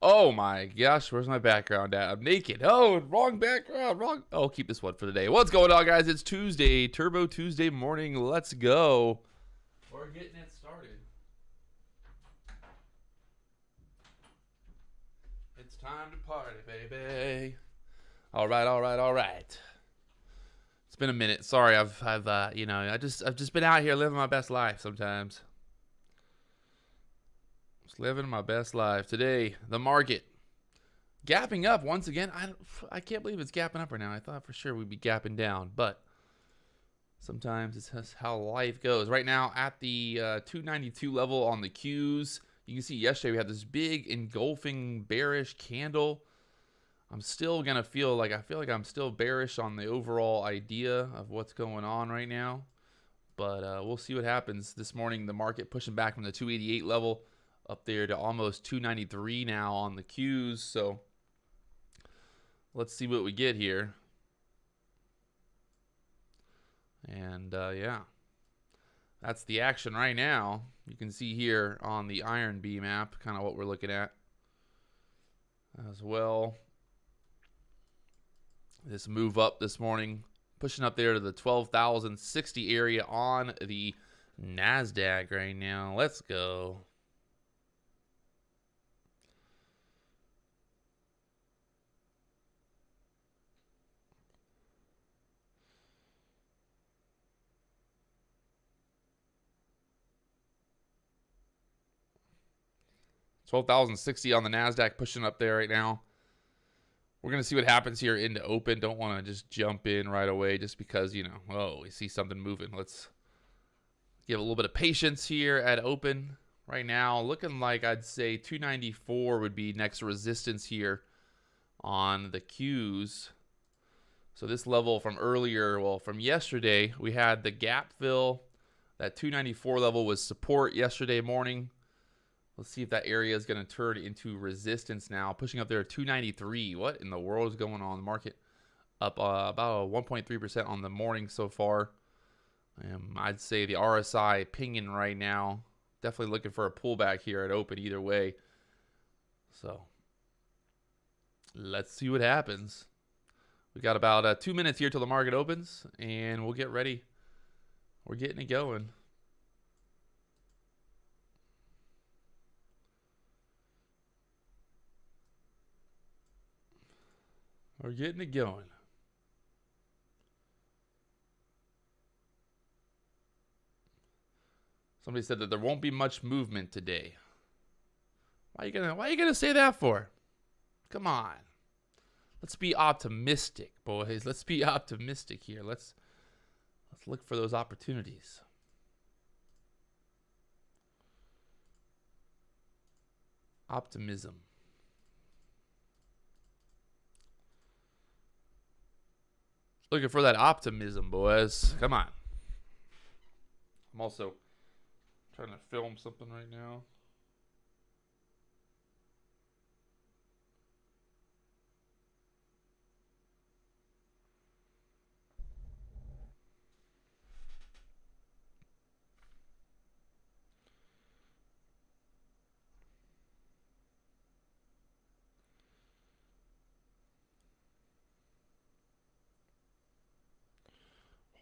Oh my gosh, where's my background at? I'm naked. Oh, wrong background, wrong. Oh, I'll keep this one for the day. What's going on, guys? It's Tuesday, Turbo Tuesday morning. Let's go. We're getting it started. It's time to party, baby. All right, all right, all right. It's been a minute. Sorry, I've just been out here living my best life sometimes. Just living my best life. Today, the market gapping up once again. I can't believe it's gapping up right now. I thought for sure we'd be gapping down, but sometimes it's just how life goes. Right now at the 292 level on the Qs. You can see yesterday we had this big engulfing bearish candle. I'm still gonna feel like I'm still bearish on the overall idea of what's going on right now, but we'll see what happens this morning. The market pushing back from the 288 level up there to almost 293 now on the Qs. So let's see what we get here. And yeah, that's the action right now. You can see here on the IronBeam app kind of what we're looking at as well. This move up this morning, pushing up there to the 12,060 area on the NASDAQ right now. Let's go. $12,060 on the NASDAQ, pushing up there right now. We're going to see what happens here into open. Don't want to just jump in right away just because, you know, oh, we see something moving. Let's give a little bit of patience here at open. Right now, looking like I'd say 294 would be next resistance here on the Qs. So this level from earlier, well, from yesterday, we had the gap fill. That 294 level was support yesterday morning. Let's see if that area is going to turn into resistance now. Pushing up there at 293. What in the world is going on? The market up about 1.3% on the morning so far. I'd say the RSI pinging right now. Definitely looking for a pullback here at open either way. So let's see what happens. We got about 2 minutes here till the market opens, and we'll get ready. We're getting it going. We're getting it going. Somebody said that there won't be much movement today. Why are you gonna say that for? Come on. Let's be optimistic, boys. Let's be optimistic here. Let's look for those opportunities. Optimism. Looking for that optimism, boys. Come on. I'm also trying to film something right now.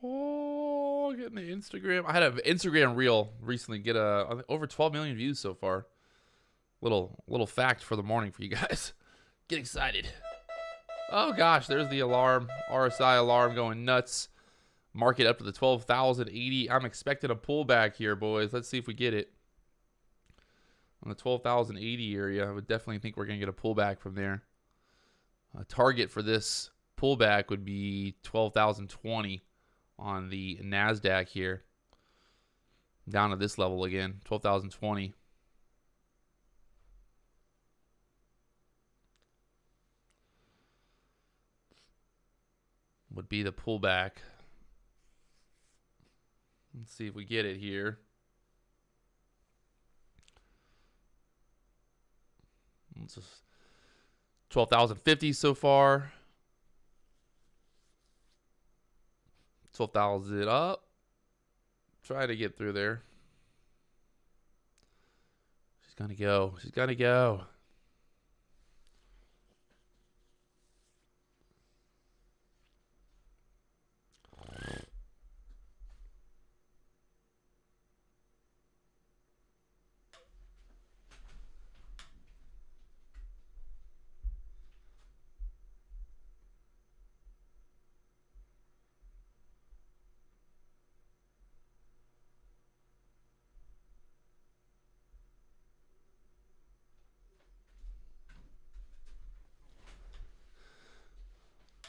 Oh, getting the Instagram. I had an Instagram reel recently get over 12 million views so far. Little fact for the morning for you guys. Get excited. Oh gosh, there's the alarm. RSI alarm going nuts. Market up to the 12,080. I'm expecting a pullback here, boys. Let's see if we get it. On the 12,080 area, I would definitely think we're going to get a pullback from there. A target for this pullback would be 12,020 on the NASDAQ here. Down to this level again, 12,020. Would be the pullback. Let's see if we get it here. It's 12,050 so far. 12,000 up. Try to get through there. She's gonna go. She's gonna go.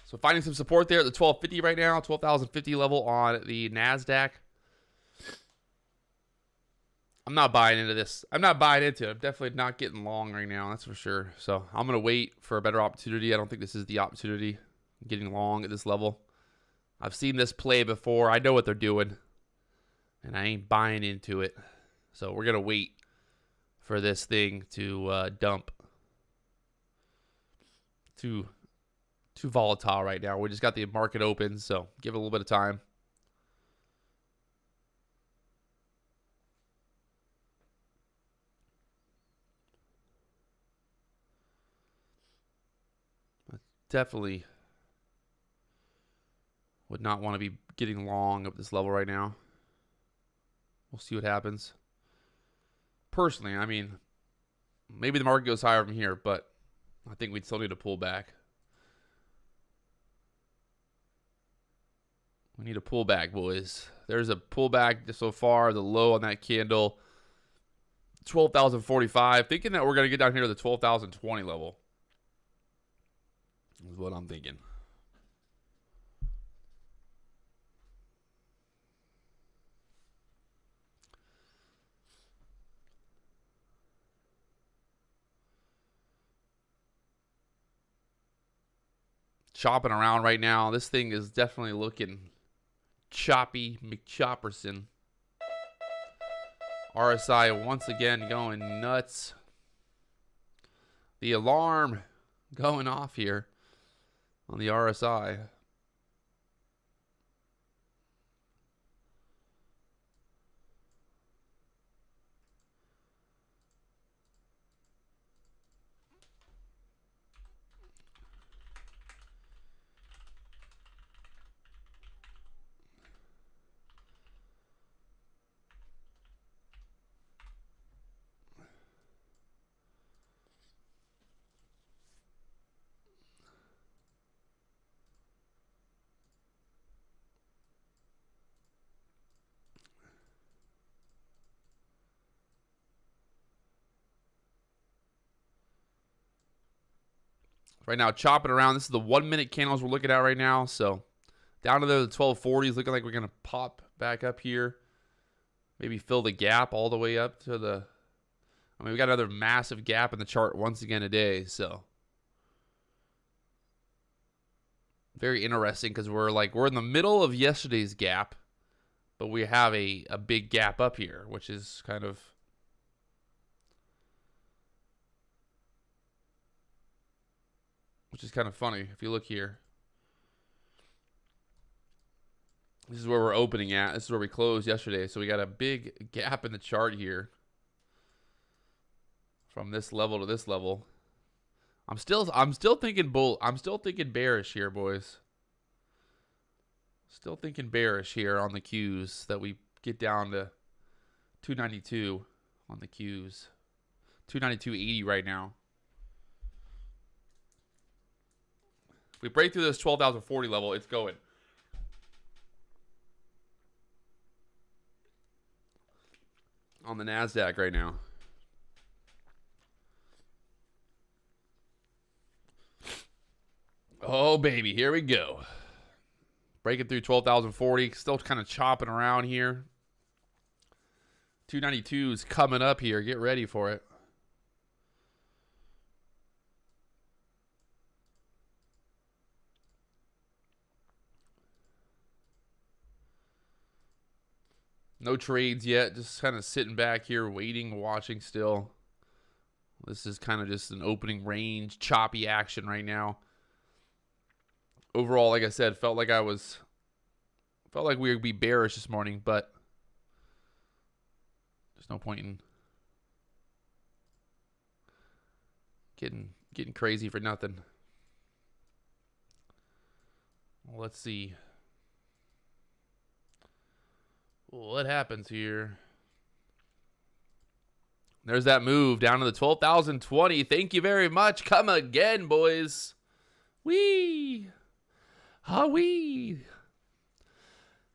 So finding some support there at the 1250 right now, 12,050 level on the NASDAQ. I'm not buying into this. I'm not buying into it. I'm definitely not getting long right now, that's for sure. So I'm going to wait for a better opportunity. I don't think this is the opportunity, getting long at this level. I've seen this play before. I know what they're doing, and I ain't buying into it. So we're going to wait for this thing to dump. Too volatile right now. We just got the market open, so give it a little bit of time. Definitely would not want to be getting long at this level right now. We'll see what happens. Personally, I mean, maybe the market goes higher from here, but I think we'd still need to pull back. We need a pullback, boys. There's a pullback so far. The low on that candle, 12,045. Thinking that we're going to get down here to the 12,020 level is what I'm thinking. Chopping around right now. This thing is definitely looking choppy McChopperson. RSI once again going nuts. The alarm going off here on the RSI. Right now, chopping around. This is the 1 minute candles we're looking at right now. So down to the 1240s, looking like we're going to pop back up here. Maybe fill the gap all the way up to the... I mean, we got another massive gap in the chart once again today. So very interesting because we're in the middle of yesterday's gap, but we have a big gap up here, which is kind of... funny. If you look here, this is where we're opening at. This is where we closed yesterday. So we got a big gap in the chart here from this level to this level. I'm still thinking bull. I'm still thinking bearish here, boys. Still thinking bearish here on the Qs that we get down to 292 on the Qs. 292.80 right now. If we break through this 12,040 level, it's going. On the NASDAQ right now. Oh, baby. Here we go. Breaking through 12,040. Still kind of chopping around here. 292 is coming up here. Get ready for it. No trades yet. Just kind of sitting back here, waiting, watching still. This is kind of just an opening range, choppy action right now. Overall, like I said, felt like we would be bearish this morning, but there's no point in getting crazy for nothing. Well, let's see what happens here. There's that move down to the 12,020. Thank you very much. Come again, boys. Wee. Ha-wee.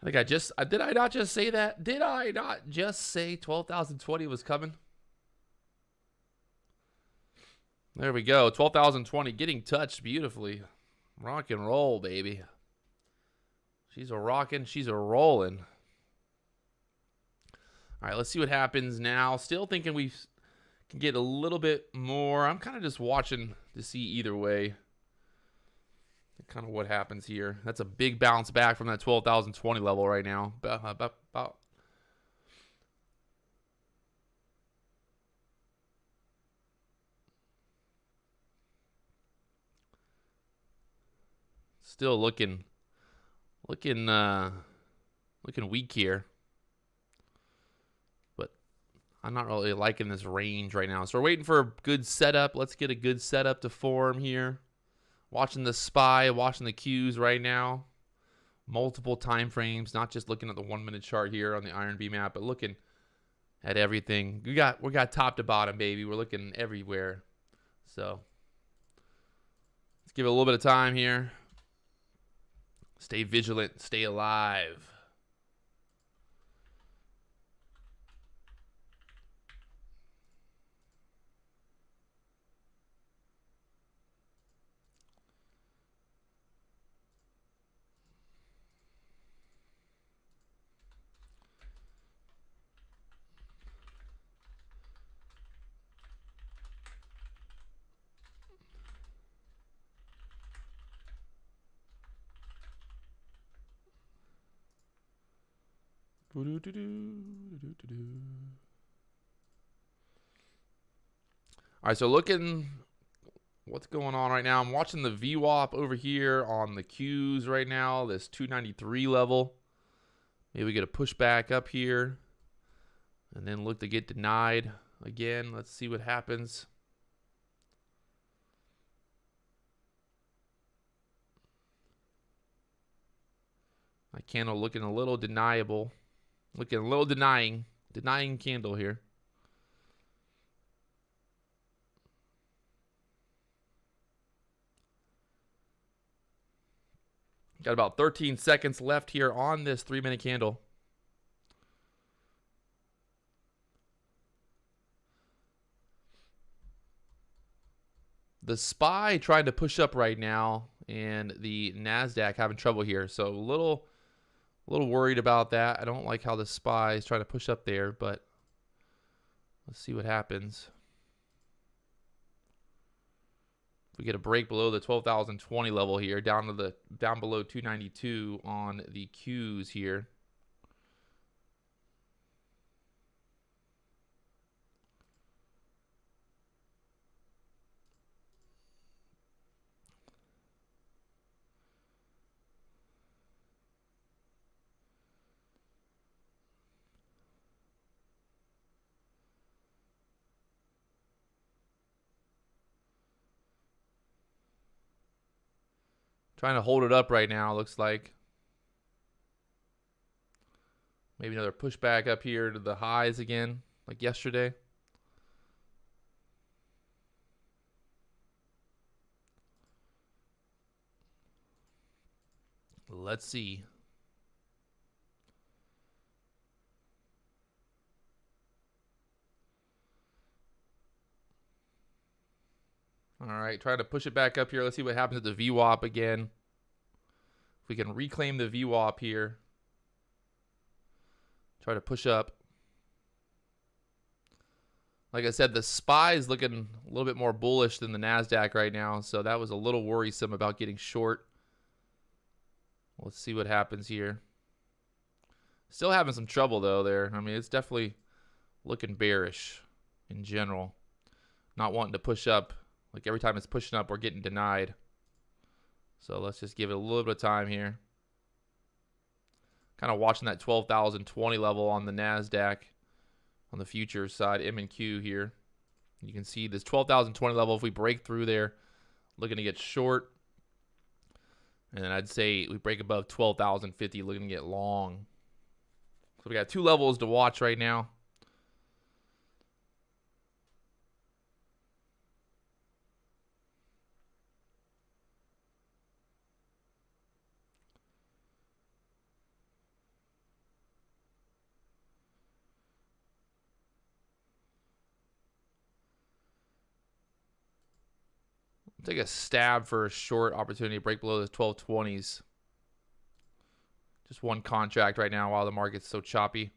I think did I not just say that? Did I not just say 12,020 was coming? There we go. 12,020 getting touched beautifully. Rock and roll, baby. She's a rocking. She's a rolling. All right, let's see what happens now. Still thinking we can get a little bit more. I'm kind of just watching to see either way. Kind of what happens here. That's a big bounce back from that 12,020 level right now. About still looking weak here. But I'm not really liking this range right now. So we're waiting for a good setup. Let's get a good setup to form here. Watching the SPY, watching the Qs right now. Multiple time frames, not just looking at the 1 minute chart here on the IronBeam app, but looking at everything. We got top to bottom, baby. We're looking everywhere. So let's give it a little bit of time here. Stay vigilant, stay alive. All right, so looking what's going on right now. I'm watching the VWAP over here on the Qs right now, this 293 level. Maybe we get a pushback up here and then look to get denied again. Let's see what happens. My candle looking a little deniable. Looking a little denying candle here. Got about 13 seconds left here on this 3-minute candle. The SPY trying to push up right now, and the NASDAQ having trouble here. So a little worried about that. I don't like how the SPY is trying to push up there, but let's see what happens. If we get a break below the 12,020 level here, down below 292 on the Qs here. Trying to hold it up right now, looks like. Maybe another pushback up here to the highs again, like yesterday. Let's see. All right, trying to push it back up here. Let's see what happens at the VWAP again. If we can reclaim the VWAP here. Try to push up. Like I said, the SPY is looking a little bit more bullish than the NASDAQ right now, so that was a little worrisome about getting short. Let's see what happens here. Still having some trouble, though, there. I mean, it's definitely looking bearish in general. Not wanting to push up. Like every time it's pushing up, we're getting denied. So let's just give it a little bit of time here. Kind of watching that 12,020 level on the NASDAQ on the futures side, M and Q here. You can see this 12,020 level. If we break through there, looking to get short. And then I'd say we break above 12,050, looking to get long. So we got two levels to watch right now. Take a stab for a short opportunity to break below the 1220s. Just one contract right now while the market's so choppy.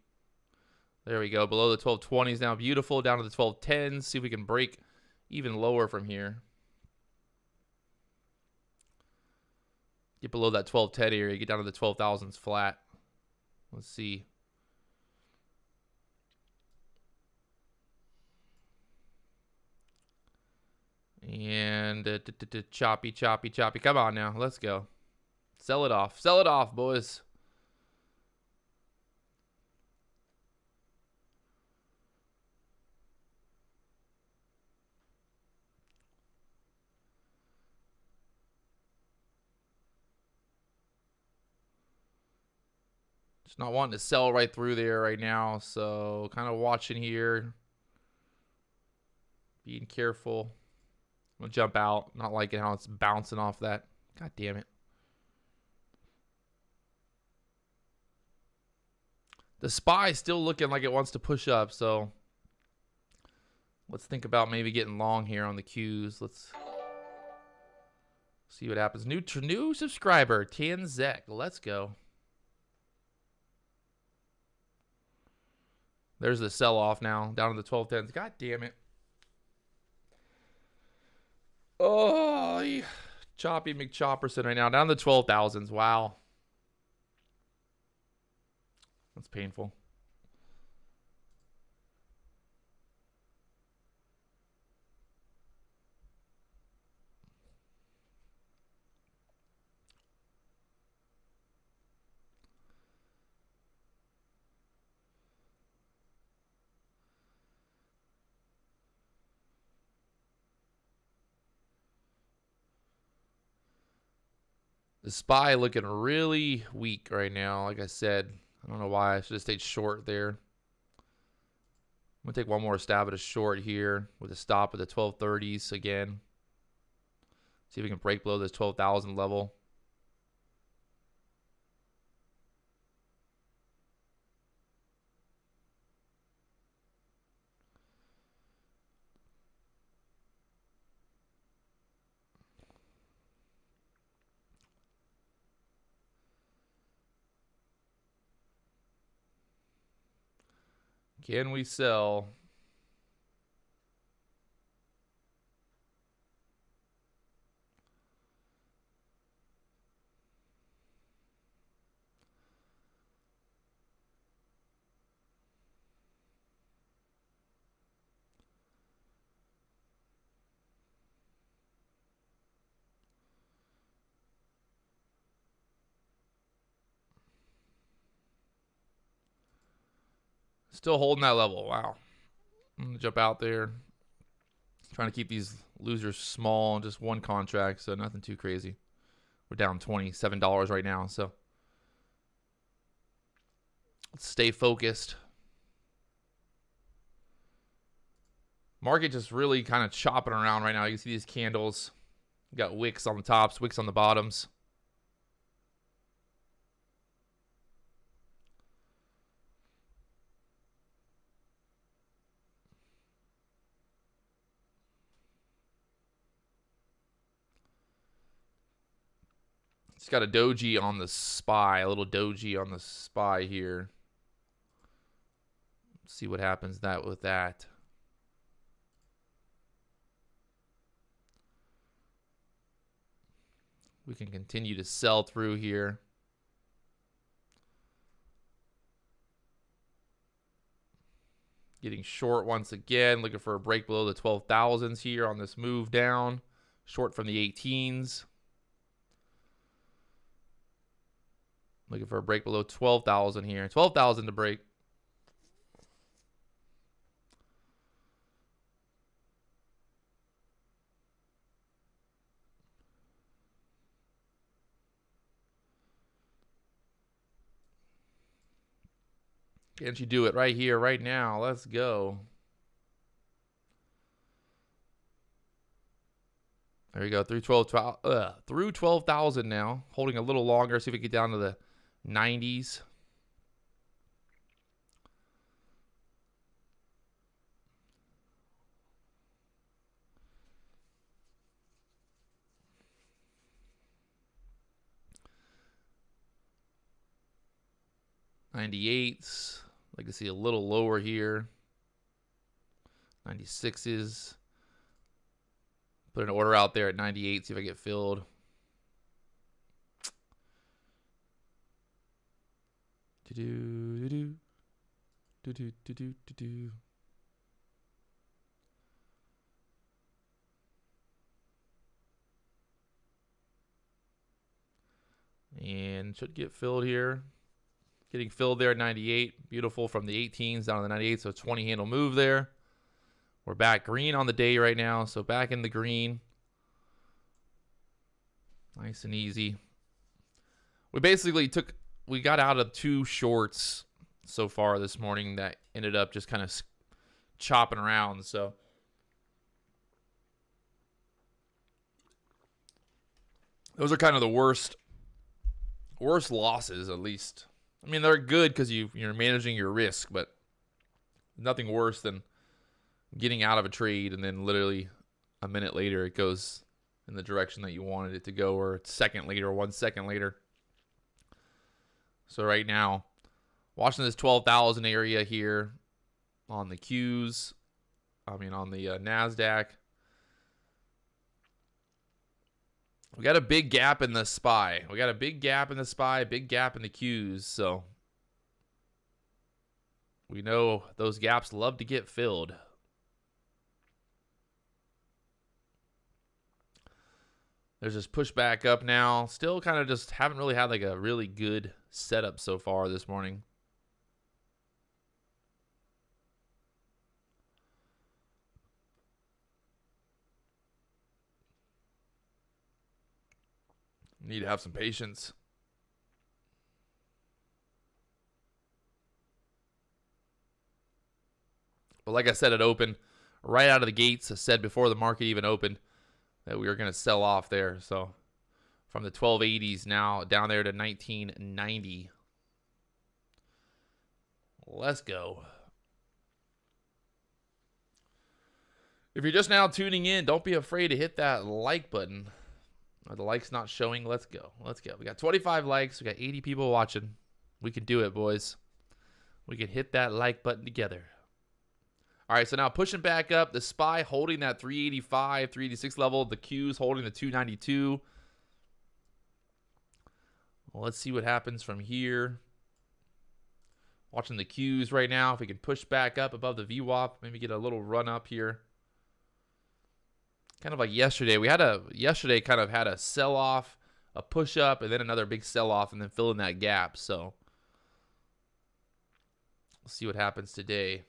There we go. Below the 1220s now. Beautiful. Down to the 1210s. See if we can break even lower from here. Get below that 1210 area. Get down to the 12,000s flat. Let's see. And choppy, choppy, choppy. Come on now. Let's go. Sell it off. Sell it off, boys. Just not wanting to sell right through there right now. So kind of watching here. Being careful. I'm going to jump out. Not liking how it's bouncing off that. God damn it. The SPY is still looking like it wants to push up. So let's think about maybe getting long here on the Qs. Let's see what happens. New subscriber, Tanzek. Let's go. There's the sell-off now. Down to the 1210s. God damn it. Oh, choppy McChopperson right now. Down to the 12,000s. Wow. That's painful. The SPY looking really weak right now. Like I said, I don't know why. I should have stayed short there. I'm going to take one more stab at a short here with a stop at the 1230s again. See if we can break below this 12,000 level. Can we sell? Still holding that level. Wow. I'm going to jump out there. Trying to keep these losers small. Just one contract, so nothing too crazy. We're down $27 right now, so let's stay focused. Market just really kind of chopping around right now. You can see these candles. You got wicks on the tops, wicks on the bottoms. It's got a doji on the SPY, a little doji on the SPY here. Let's see what happens with that. We can continue to sell through here. Getting short once again, looking for a break below the 12,000s here on this move down. Short from the 18s. Looking for a break below 12,000 here. 12,000 to break. Can't you do it right here, right now? Let's go. There we go. Through 12,000 now. Holding a little longer. See if we get down to the 90s. 98s. Like to see a little lower here. 96s. Put an order out there at 98, see if I get filled. Do-do-do-do. Do-do-do-do-do-do. And should get filled here. Getting filled there at 98. Beautiful from the 18s down to the 98. So 20 handle move there. We're back green on the day right now. So back in the green. Nice and easy. We basically we got out of 2 shorts so far this morning that ended up just kind of chopping around. So those are kind of the worst losses, at least. I mean, they're good because you're managing your risk, but nothing worse than getting out of a trade and then literally a minute later it goes in the direction that you wanted it to go, or a second later, 1 second later. So right now, watching this 12,000 area here on the Qs, on the NASDAQ. We got a big gap in the SPY. We got a big gap in the SPY, big gap in the Qs. So we know those gaps love to get filled. There's this pushback up now. Still kind of just haven't really had like a really good setup so far this morning. Need to have some patience. But like I said at open, right out of the gates, I said before the market even opened that we were going to sell off there. So from the 1280s now down there to 1990. Let's go. If you're just now tuning in, don't be afraid to hit that like button. The like's not showing. Let's go. Let's go. We got 25 likes. We got 80 people watching. We can do it, boys. We can hit that like button together. All right, so now pushing back up. The SPY holding that 385, 386 level. The Qs holding the 292. Well, let's see what happens from here. Watching the Qs right now. If we can push back up above the VWAP, maybe get a little run up here. Kind of like yesterday. Yesterday kind of had a sell-off, a push-up, and then another big sell-off, and then fill in that gap. So we'll see what happens today.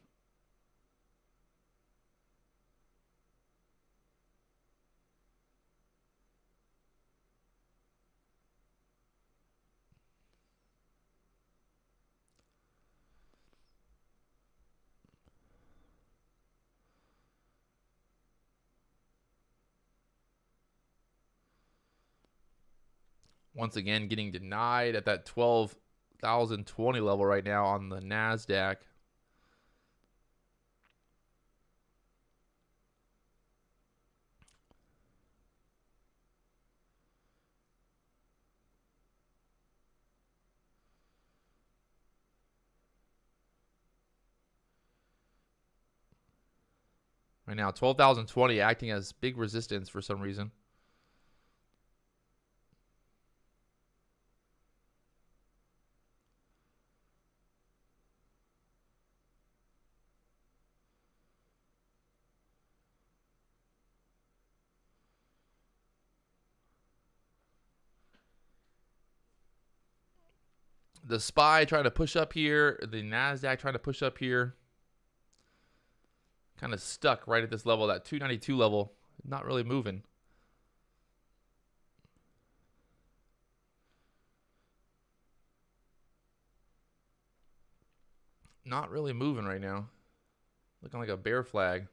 Once again, getting denied at that 12,020 level right now on the NASDAQ. Right now, 12,020 acting as big resistance for some reason. The SPY trying to push up here. The NASDAQ trying to push up here. Kind of stuck right at this level, that 292 level. Not really moving. Not really moving right now. Looking like a bear flag.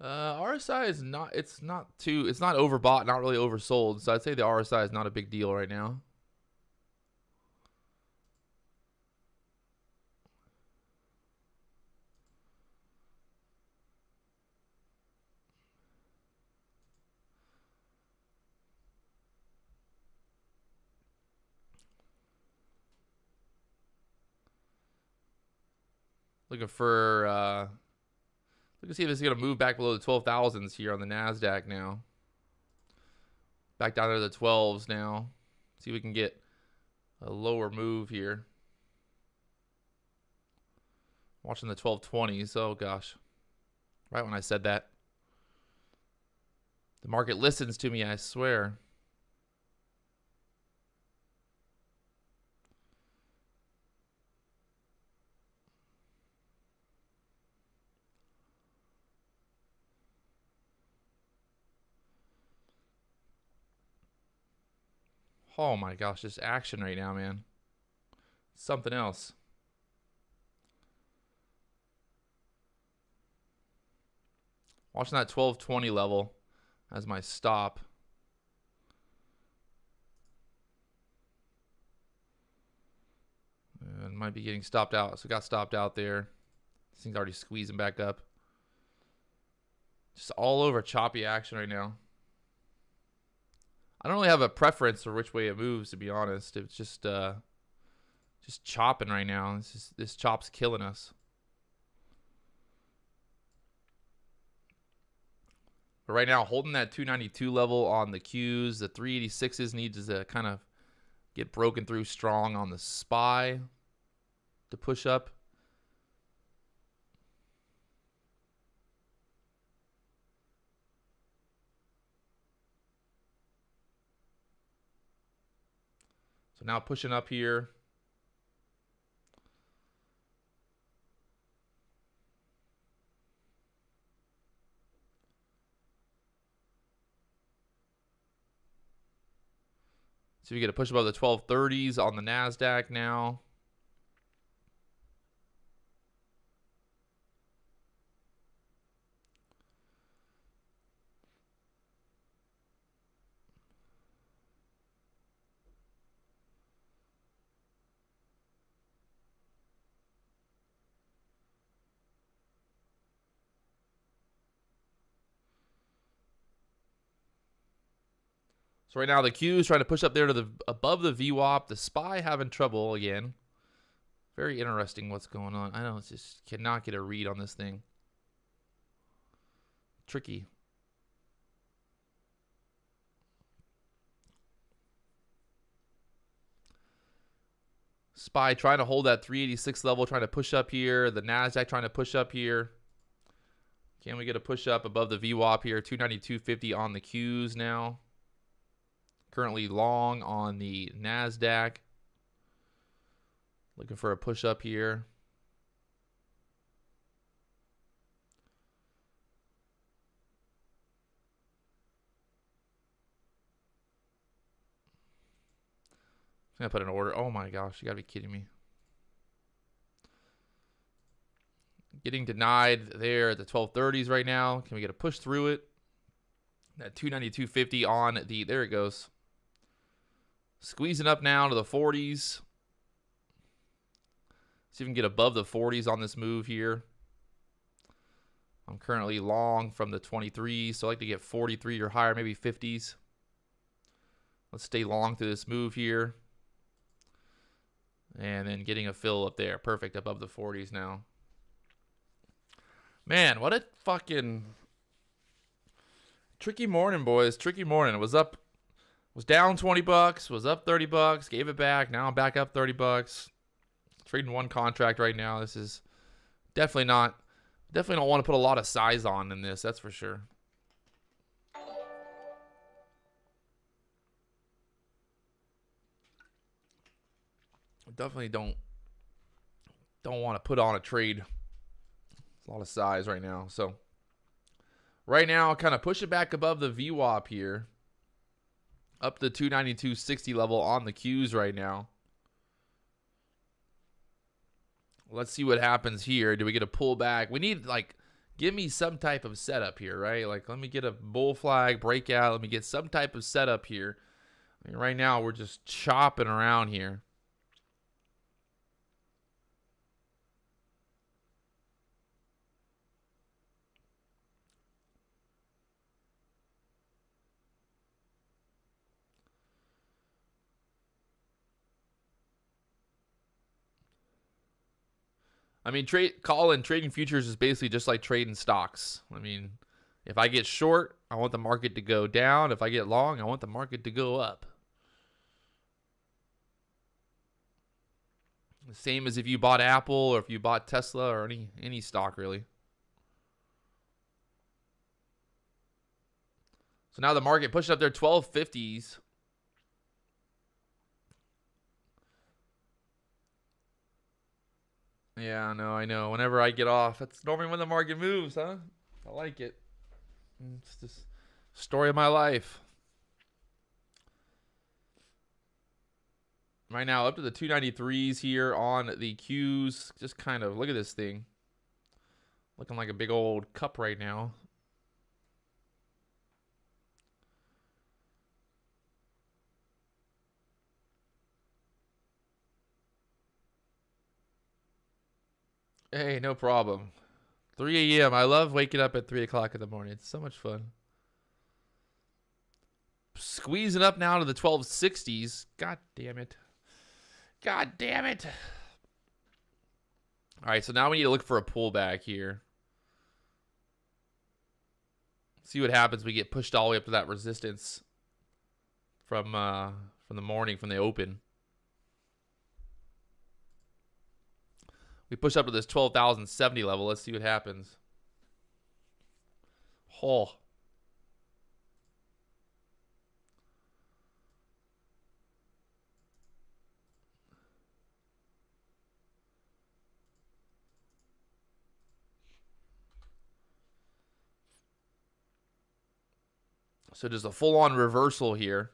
RSI is not, it's not overbought, not really oversold. So I'd say the RSI is not a big deal right now. Looking for, look to see if this is going to move back below the 12,000s here on the NASDAQ now. Back down to the 12s now. See if we can get a lower move here. Watching the 1220s. Oh, gosh. Right when I said that. The market listens to me, I swear. Oh my gosh, this action right now, man. Something else. Watching that 1220 level as my stop. And might be getting stopped out. So got stopped out there. This thing's already squeezing back up. Just all over choppy action right now. I don't really have a preference for which way it moves, to be honest. It's just chopping right now. This chop's killing us. But right now, holding that 292 level on the Qs, the 386s needs to kind of get broken through strong on the SPY to push up. So now pushing up here. So we get a push above the 1230s on the NASDAQ now. So right now the Q's trying to push up there to the above the VWAP. The SPY having trouble again. Very interesting what's going on. I know, it's just cannot get a read on this thing. Tricky. SPY trying to hold that 386 level, trying to push up here. The NASDAQ trying to push up here. Can we get a push up above the VWAP here? 292.50 on the Qs now. Currently long on the NASDAQ. Looking for a push up here. I'm going to put an order. Oh my gosh, you got to be kidding me. Getting denied there at the 1230s right now. Can we get a push through it? That 292.50 on the, there it goes. Squeezing up now to the 40s. See if we can get above the 40s on this move here. I'm currently long from the 23s, so I like to get 43 or higher, maybe 50s. Let's stay long through this move here. And then getting a fill up there. Perfect, above the 40s now. Man, what a fucking tricky morning, boys. Tricky morning. It was up, was down 20 bucks, was up 30 bucks, gave it back. Now I'm back up 30 bucks. Trading one contract right now. This is definitely don't want to put a lot of size on in this, that's for sure. Definitely don't want to put on a trade. It's a lot of size right now. So right now, kind of push it back above the VWAP here. Up to 292.60 level on the Qs right now. Let's see what happens here. Do we get a pullback? We need like Give me some type of setup here, right? Like, let me get a bull flag, breakout. Let me get some type of setup here. I mean, right now, we're just chopping around here. I mean, trading futures is basically just like trading stocks. I mean, if I get short, I want the market to go down. If I get long, I want the market to go up. The same as if you bought Apple or if you bought Tesla or any stock, really. So now the market pushing up there 1250s. Yeah, I know. Whenever I get off, that's normally when the market moves, huh? I like it. It's just story of my life. Right now, up to the 293s here on the Qs. Just kind of, look at this thing. Looking like a big old cup right now. Hey, no problem. 3 a.m. I love waking up at 3 o'clock in the morning. It's so much fun. Squeezing up now to the 1260s. God damn it. God damn it. All right, so now we need to look for a pullback here. See what happens. We get pushed all the way up to that resistance from the morning, from the open. We push up to this 12,070 level. Let's see what happens. Oh. So just a full-on reversal here.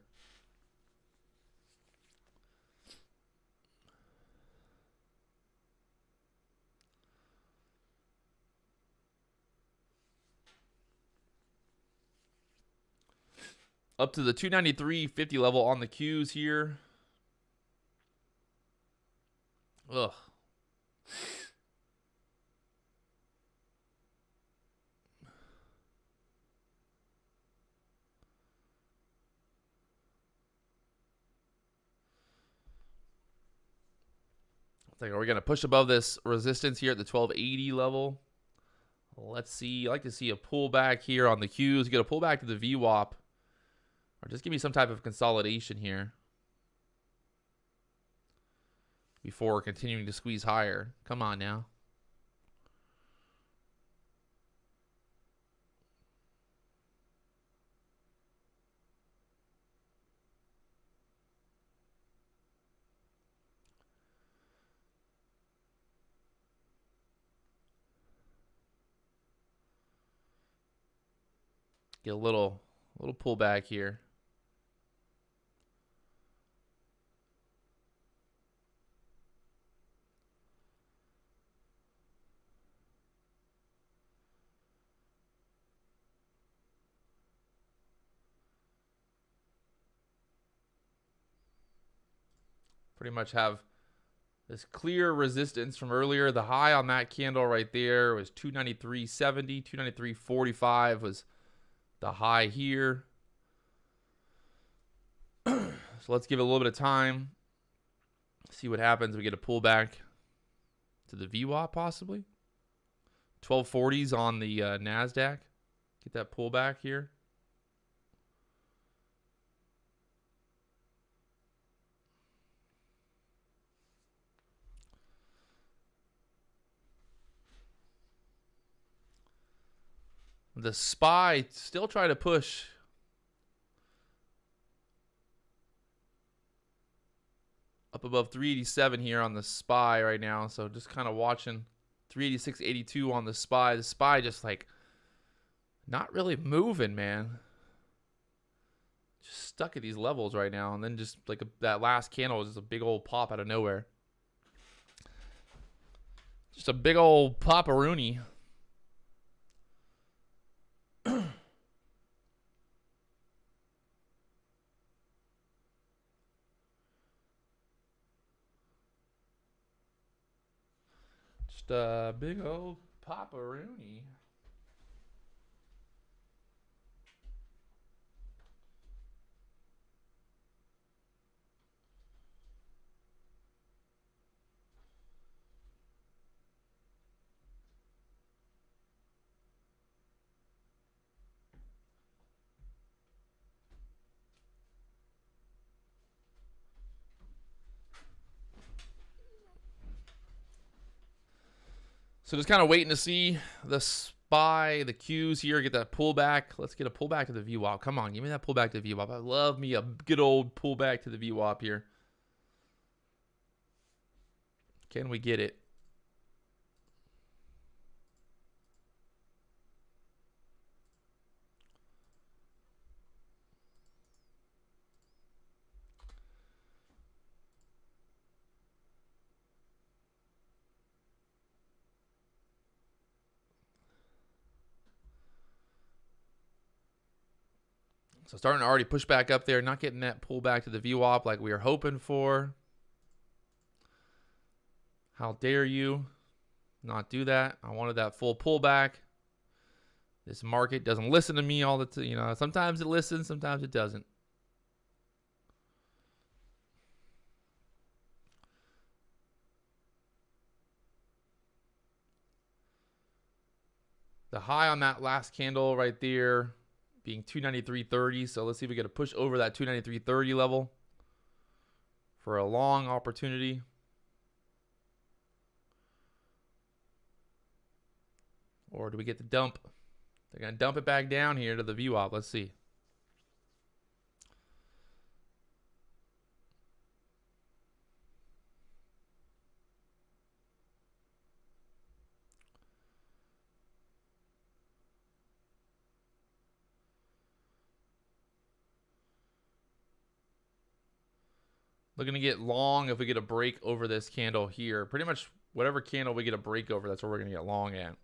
Up to the 293.50 level on the Qs here. Ugh. Are we going to push above this resistance here at the 1280 level? Let's see. I'd like to see a pullback here on the Qs. Get a pullback to the VWAP. Or just give me some type of consolidation here before continuing to squeeze higher. Come on now. Get a little pullback here. Pretty much have this clear resistance from earlier. The high on that candle right there was 293.70. 293.45 was the high here. So let's give it a little bit of time. See what happens. We get a pullback to the VWAP possibly. 1240s on the NASDAQ. Get that pullback here. The SPY still trying to push up above 387 here on the SPY right now. So just kind of watching 386.82 on the SPY. The SPY just like not really moving, man. Just stuck at these levels right now. And then just like that last candle was just a big old pop out of nowhere. Just a big old pop-a-rooney. Just big old Papa-rooney. So just kind of waiting to see the SPY, the Qs here, get that pullback. Let's get a pullback to the VWAP. Come on, give me that pullback to the VWAP. I love me a good old pullback to the VWAP here. Can we get it? So starting to already push back up there, not getting that pullback to the VWAP like we were hoping for. How dare you not do that? I wanted that full pullback. This market doesn't listen to me all the time. You know, sometimes it listens, sometimes it doesn't. The high on that last candle right there being 293.30. So let's see if we get a push over that 293.30 level for a long opportunity. Or do we get the dump? They're going to dump it back down here to the VWAP. Let's see. Looking to get long if we get a break over this candle here. Pretty much whatever candle we get a break over, that's what we're going to get long at.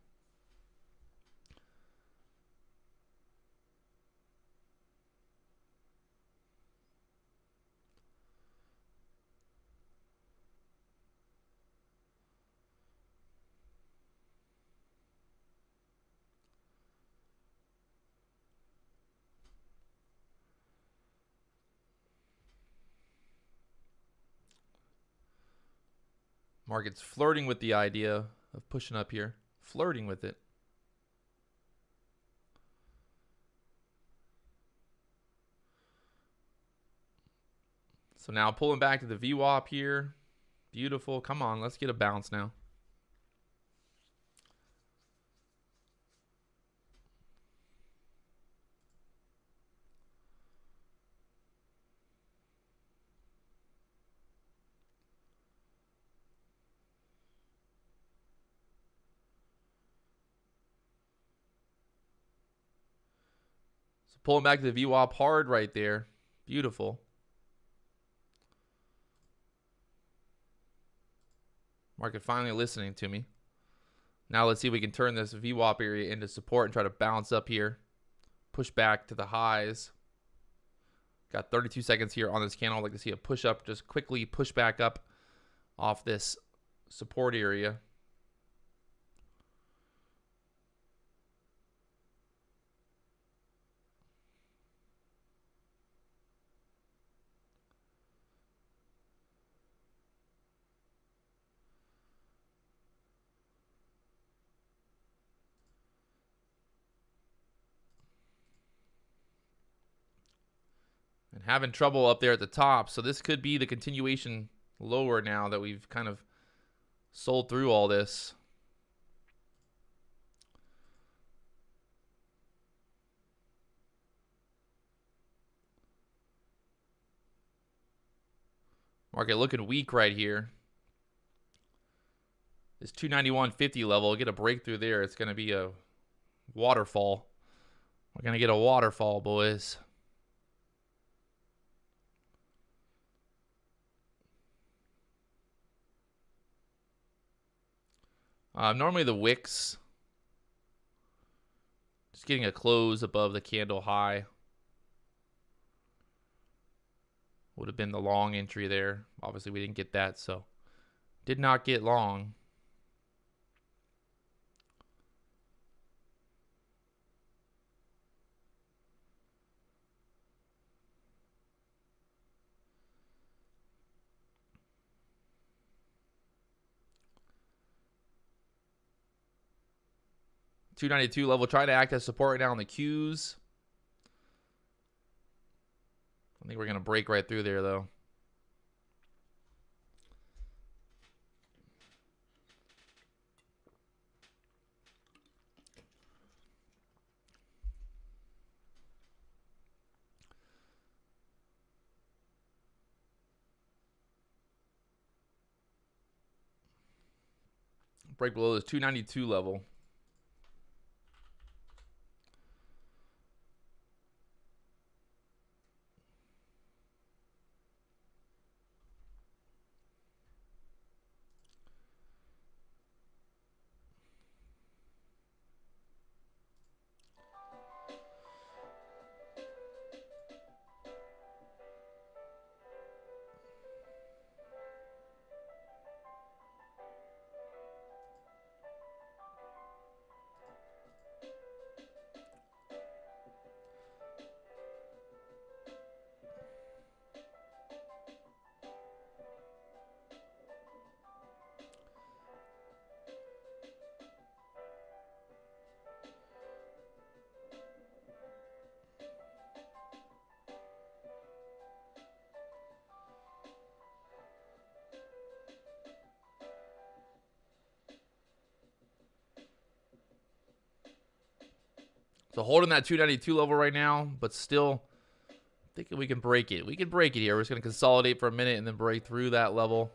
Market's flirting with the idea of pushing up here. Flirting with it. So now pulling back to the VWAP here. Beautiful. Come on, let's get a bounce now. Pulling back to the VWAP hard right there. Beautiful. Market finally listening to me. Now let's see if we can turn this VWAP area into support and try to bounce up here. Push back to the highs. Got 32 seconds here on this candle. I'd like to see a push up. Just quickly push back up off this support area. And having trouble up there at the top. So this could be the continuation lower now that we've kind of sold through all this. Market looking weak right here. This 291.50 level, get a breakthrough there. It's going to be a waterfall. We're going to get a waterfall, boys. Normally the wicks, just getting a close above the candle high would have been the long entry there. Obviously we didn't get that, so did not get long. 292 level trying to act as support right now on the Qs. I think we're going to break right through there, though. Break below this 292 level. So holding that 292 level right now, but still thinking we can break it. We can break it here. We're just going to consolidate for a minute and then break through that level.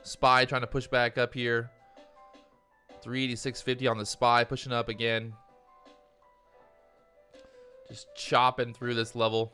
SPY trying to push back up here. 386.50 on the SPY, pushing up again. Just chopping through this level.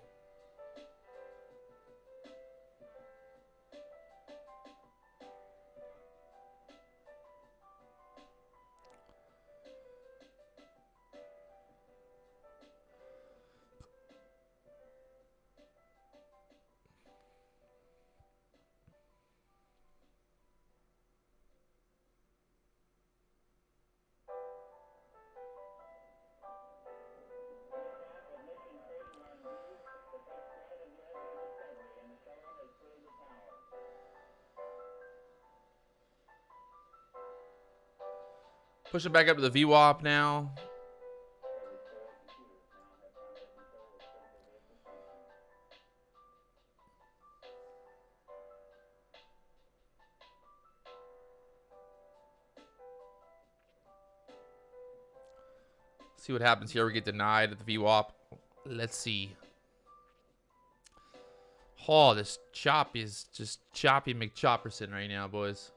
Pushing back up to the VWAP now. See what happens here. We get denied at the VWAP. Let's see. Oh, this chop is just choppy McChopperson right now, boys.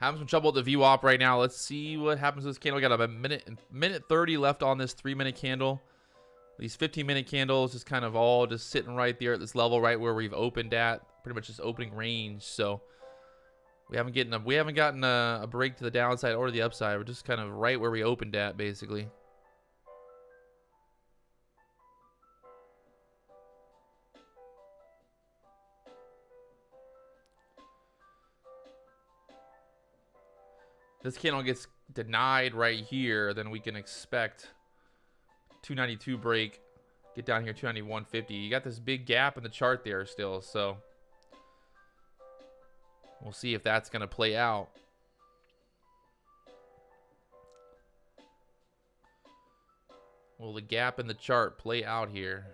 Having some trouble with the VWAP right now. Let's see what happens with this candle. We got about minute 30 left on this 3-minute candle. These 15-minute candles just kind of all just sitting right there at this level, right where we've opened at. Pretty much just opening range. So we haven't gotten a break to the downside or the upside. We're just kind of right where we opened at, basically. This candle gets denied right here, then we can expect 292 break, get down here 291.50. You got this big gap in the chart there still, so we'll see if that's going to play out. Will the gap in the chart play out here?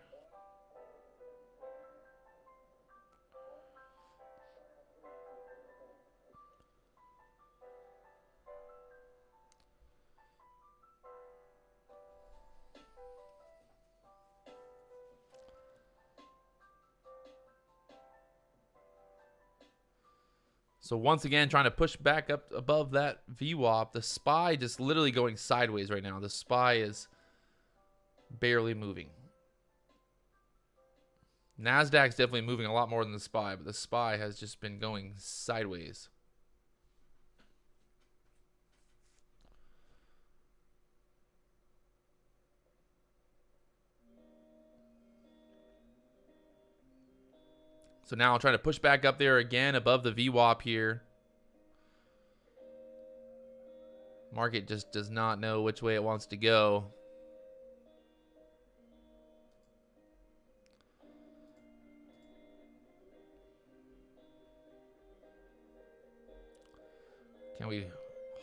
So once again, trying to push back up above that VWAP. The SPY just literally going sideways right now. The SPY is barely moving. NASDAQ's definitely moving a lot more than the SPY, but the SPY has just been going sideways. So now I'll try to push back up there again above the VWAP here. Market just does not know which way it wants to go. Can we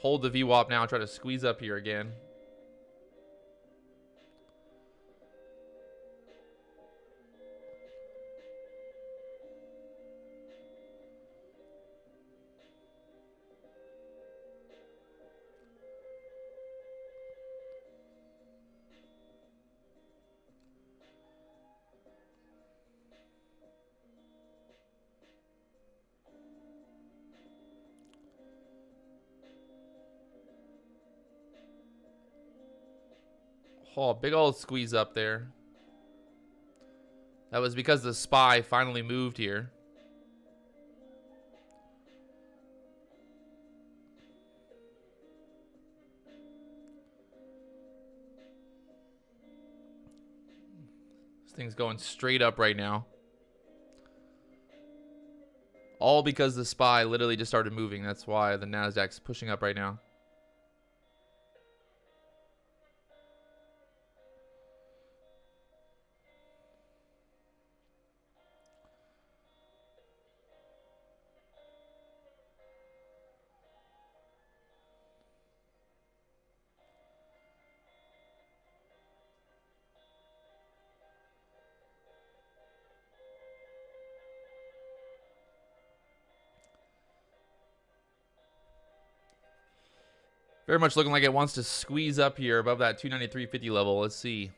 hold the VWAP now and try to squeeze up here again? Oh, big old squeeze up there. That was because the SPY finally moved here. This thing's going straight up right now. All because the SPY literally just started moving. That's why the Nasdaq's pushing up right now. Very much looking like it wants to squeeze up here above that 293.50 level. Let's see.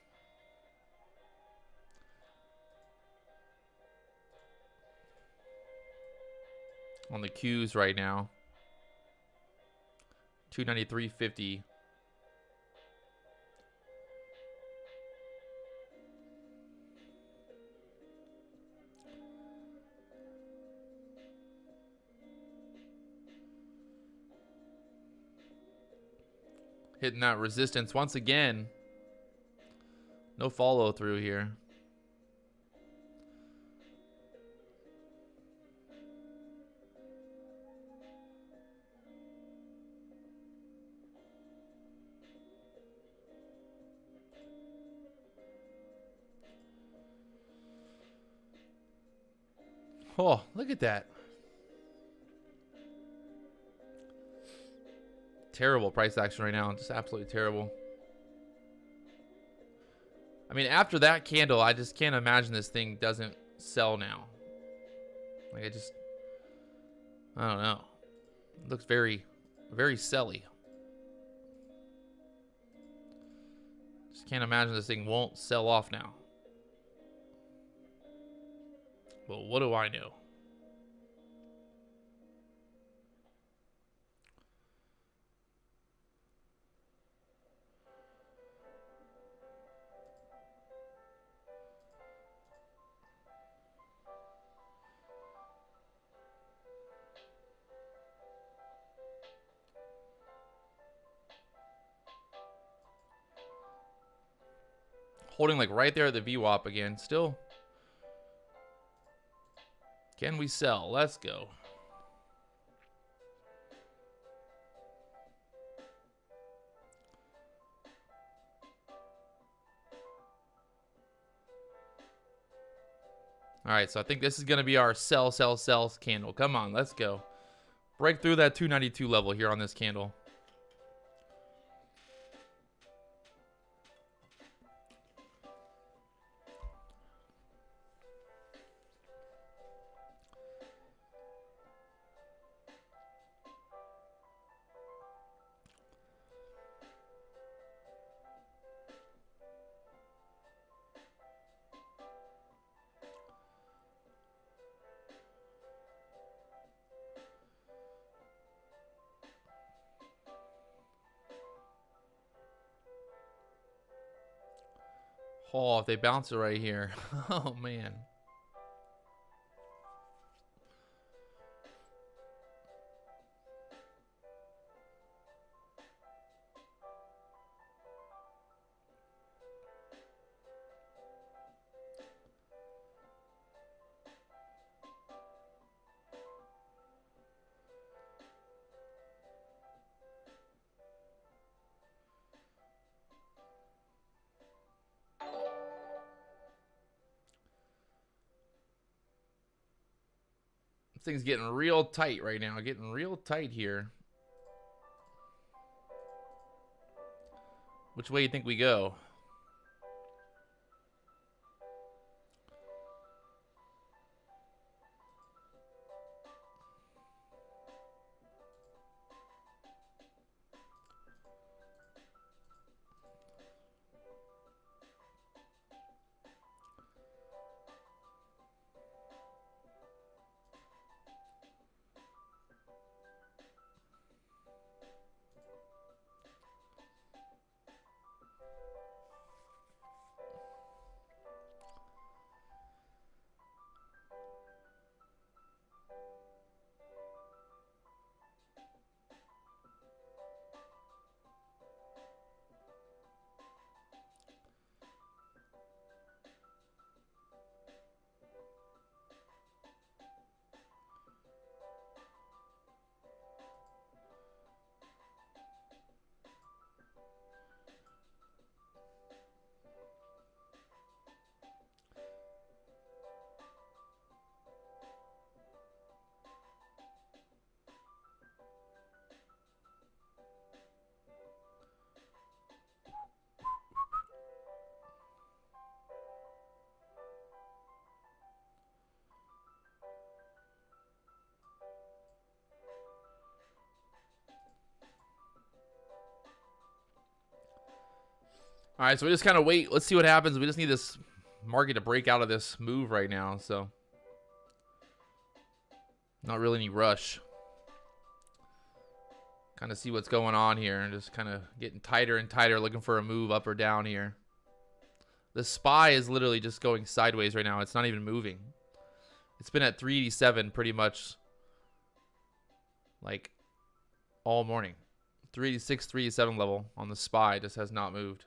On the Qs right now. 293.50. Hitting that resistance once again. No follow through here. Oh, look at that. Terrible price action right now. Just absolutely terrible. I mean, after that candle, I just can't imagine this thing doesn't sell now. Like, I don't know. It looks very, very selly. Just can't imagine this thing won't sell off now. Well, what do I know? Holding like right there at the VWAP again. Still. Can we sell? Let's go. All right, so I think this is going to be our sell, sell, sell candle. Come on, let's go. Break through that 292 level here on this candle. Oh, if they bounce it right here. Oh, man. This thing's getting real tight right now. Getting real tight here. Which way do you think we go? All right, so we just kind of wait. Let's see what happens. We just need this market to break out of this move right now, so not really any rush. Kind of see what's going on here and just kind of getting tighter and tighter, looking for a move up or down here. The SPY is literally just going sideways right now. It's not even moving. It's been at 387 pretty much like all morning. 386, 387 level on the SPY just has not moved.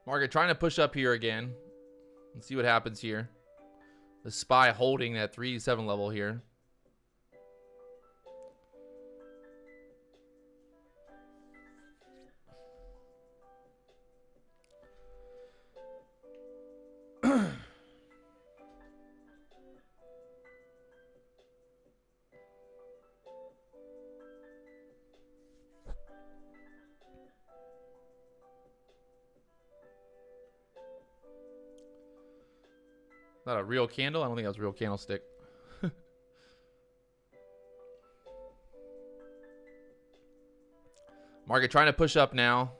Market trying to push up here again. Let's see what happens here. The SPY holding that 387 level here. Not a real candle? I don't think that was a real candlestick. Market trying to push up now.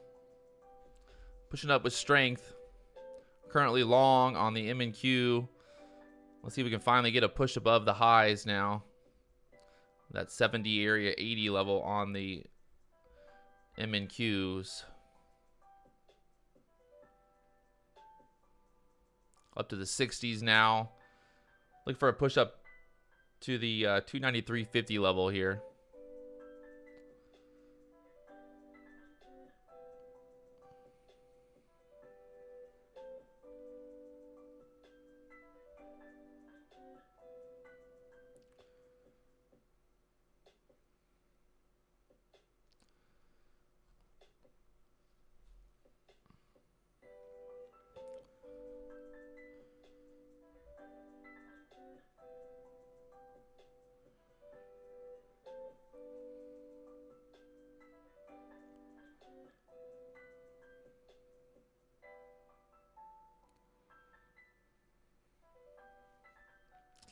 Pushing up with strength. Currently long on the M&Q. Let's see if we can finally get a push above the highs now. That 70 area, 80 level on the M&Qs. Up to the 60s now. Look for a push up to the 293.50 level here.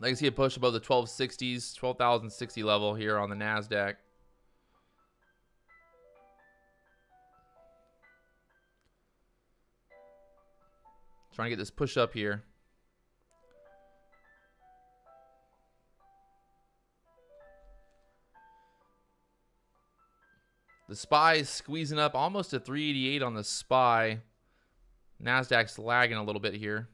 I can see a push above the 1260s, 12,060 level here on the NASDAQ. Trying to get this push up here. The SPY is squeezing up almost to 388 on the SPY. NASDAQ's lagging a little bit here.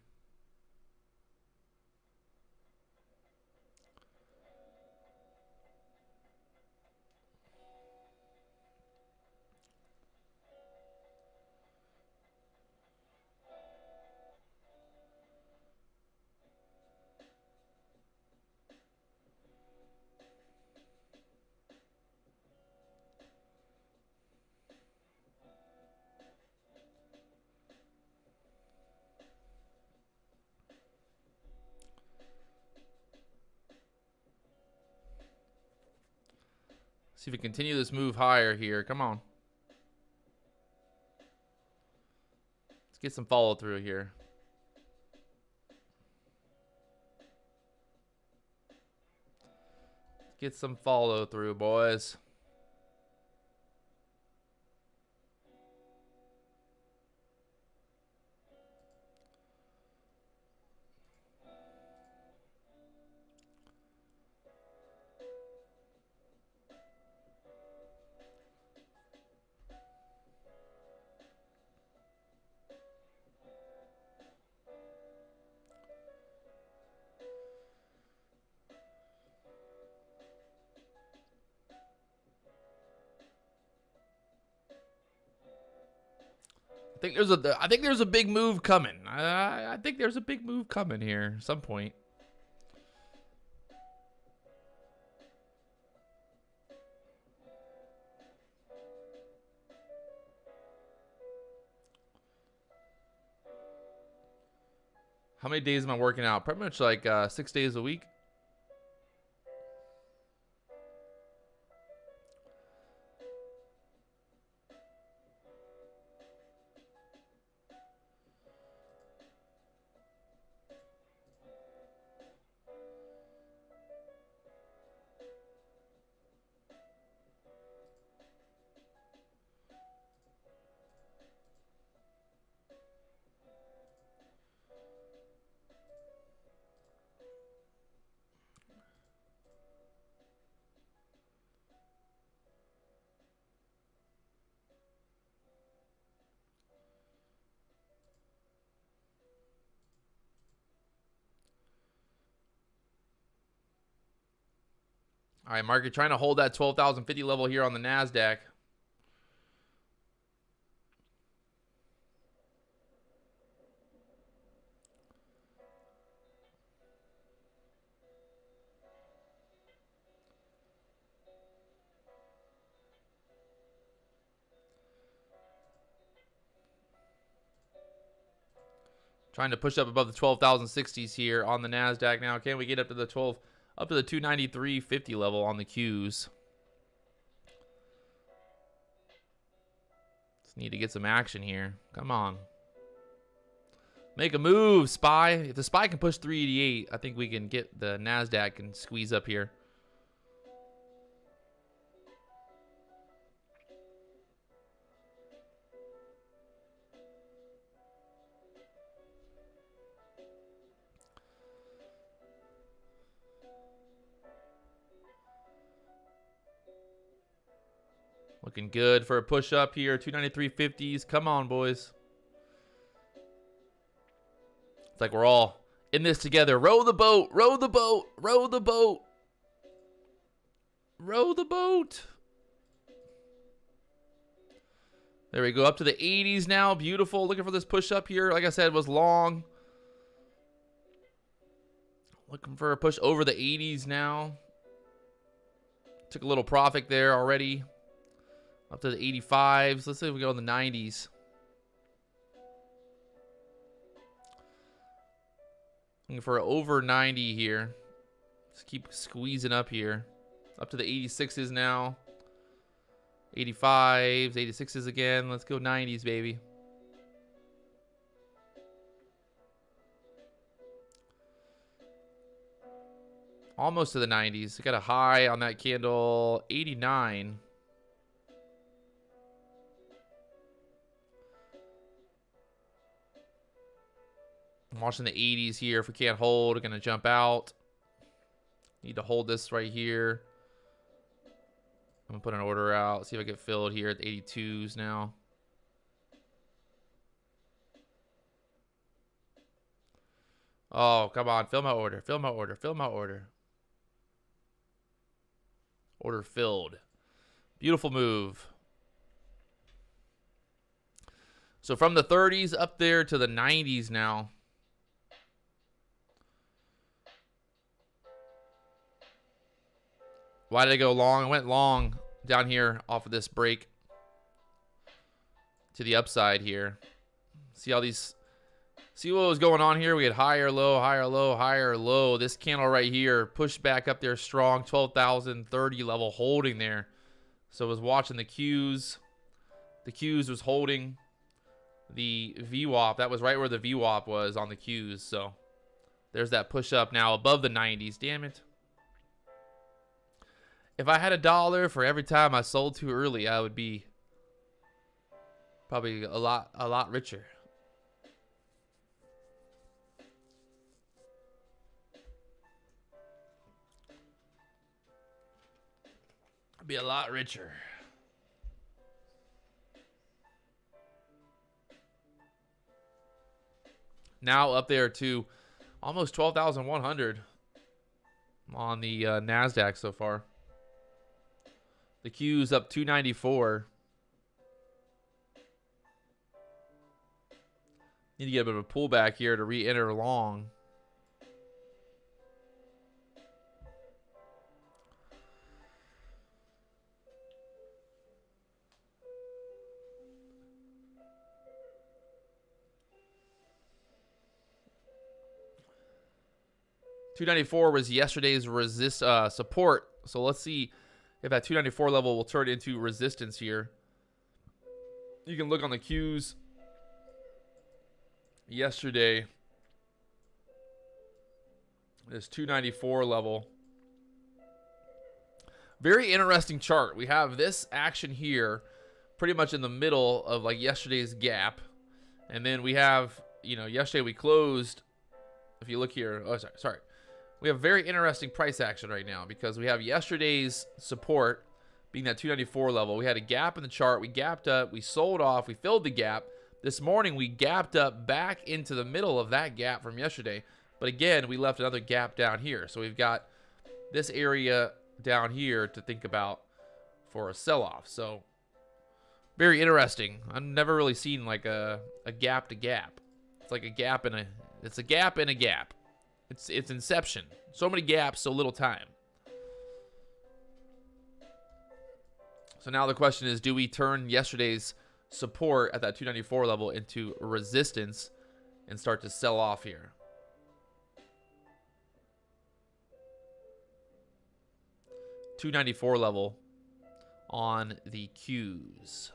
See if we continue this move higher here. Come on. Let's get some follow through here. Let's get some follow through, boys. I think there's a big move coming. I think there's a big move coming here at some point. How many days am I working out? Pretty much like 6 days a week. All right, market trying to hold that 12,050 level here on the NASDAQ. Trying to push up above the 12,060s here on the NASDAQ now. Can we get up to the 293.50 level on the Qs? Just need to get some action here. Come on. Make a move, SPY. If the SPY can push 388, I think we can get the NASDAQ and squeeze up here. Looking good for a push up here. 293.50s. Come on, boys. It's like we're all in this together. Row the boat. Row the boat. Row the boat. Row the boat. There we go. Up to the 80s now. Beautiful. Looking for this push up here. Like I said, it was long. Looking for a push over the 80s now. Took a little profit there already. Up to the 85s. Let's see if we go in the 90s. Looking for over 90 here. Just keep squeezing up here. Up to the 86s now. 85s, 86s again. Let's go 90s, baby. Almost to the 90s. Got a high on that candle, 89. I'm watching the 80s here. If we can't hold, we're going to jump out. Need to hold this right here. I'm going to put an order out. See if I get filled here at the 82s now. Oh, come on. Fill my order. Fill my order. Fill my order. Order filled. Beautiful move. So from the 30s up there to the 90s now. Why did I go long? I went long down here off of this break to the upside here. See all these... See what was going on here? We had higher, low, higher, low, higher, low. This candle right here pushed back up there strong, 12,030 level holding there. So I was watching the Qs. The Qs was holding the VWAP. That was right where the VWAP was on the Qs. So there's that push up now above the 90s. Damn it. If I had $1 for every time I sold too early, I would be probably a lot richer. Be a lot richer. Now up there to almost 12,100 on the NASDAQ so far. The Q's up 294. Need to get a bit of a pullback here to re-enter long. $294 was yesterday's support. So let's see if that 294 level will turn into resistance here. You can look on the Qs. Yesterday, this 294 level. Very interesting chart. We have this action here pretty much in the middle of like yesterday's gap. And then we have, you know, yesterday we closed. If you look here, oh, sorry. We have very interesting price action right now because we have yesterday's support being that 294 level. We had a gap in the chart. We gapped up. We sold off. We filled the gap. This morning, we gapped up back into the middle of that gap from yesterday. But again, we left another gap down here. So we've got this area down here to think about for a sell-off. So very interesting. I've never really seen like a gap to gap. It's like a gap in a... It's a gap in a gap. It's inception. So many gaps, so little time. So now the question is, do we turn yesterday's support at that 294 level into resistance and start to sell off here? $294 level on the Qs.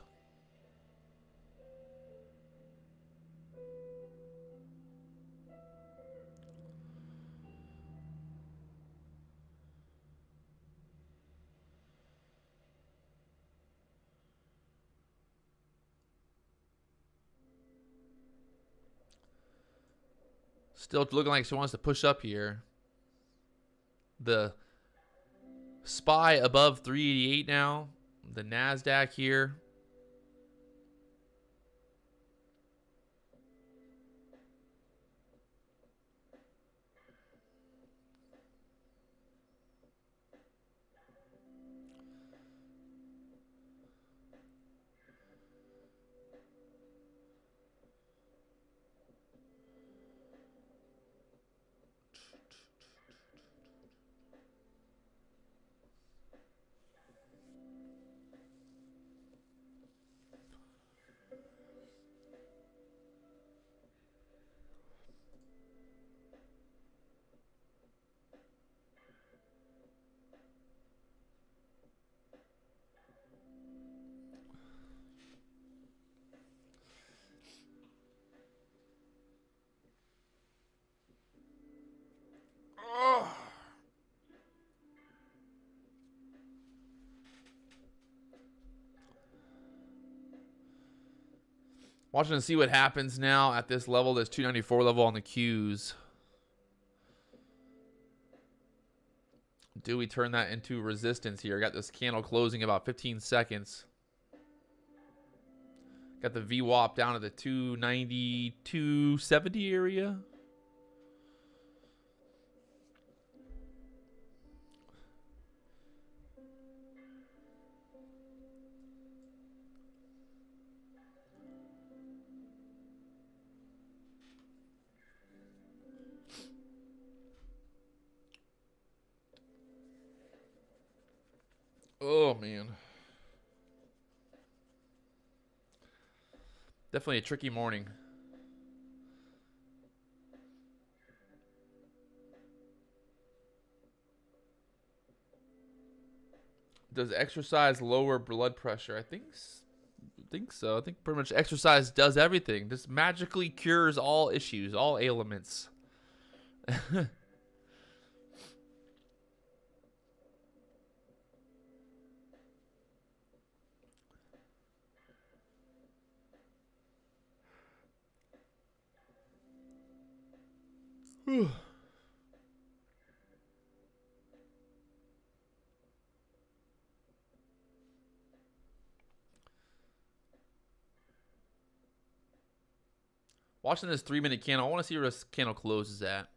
Still looking like she wants to push up here. The SPY above 388 now. The NASDAQ here. Watching to see what happens now at this level, this 294 level on the Qs. Do we turn that into resistance here? Got this candle closing about 15 seconds. Got the VWAP down to the 290, 270 area. Oh, man. Definitely a tricky morning. Does exercise lower blood pressure? I think so. I think pretty much exercise does everything. This magically cures all issues, all ailments. Watching this 3-minute candle, I want to see where this candle closes at.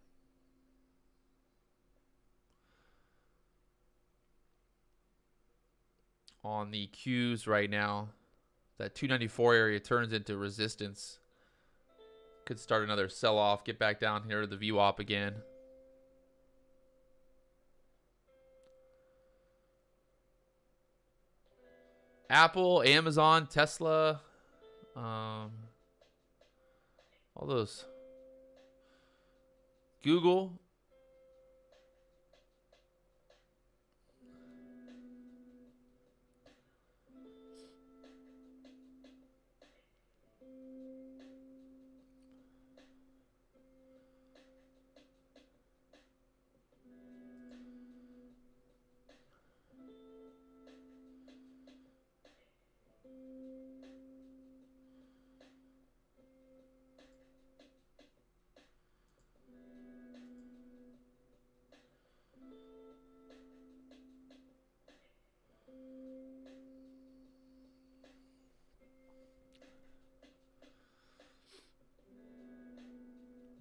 On the Qs right now, that 294 area turns into resistance. Could start another sell-off, get back down here to the VWAP again. Apple, Amazon, Tesla, all those. Google.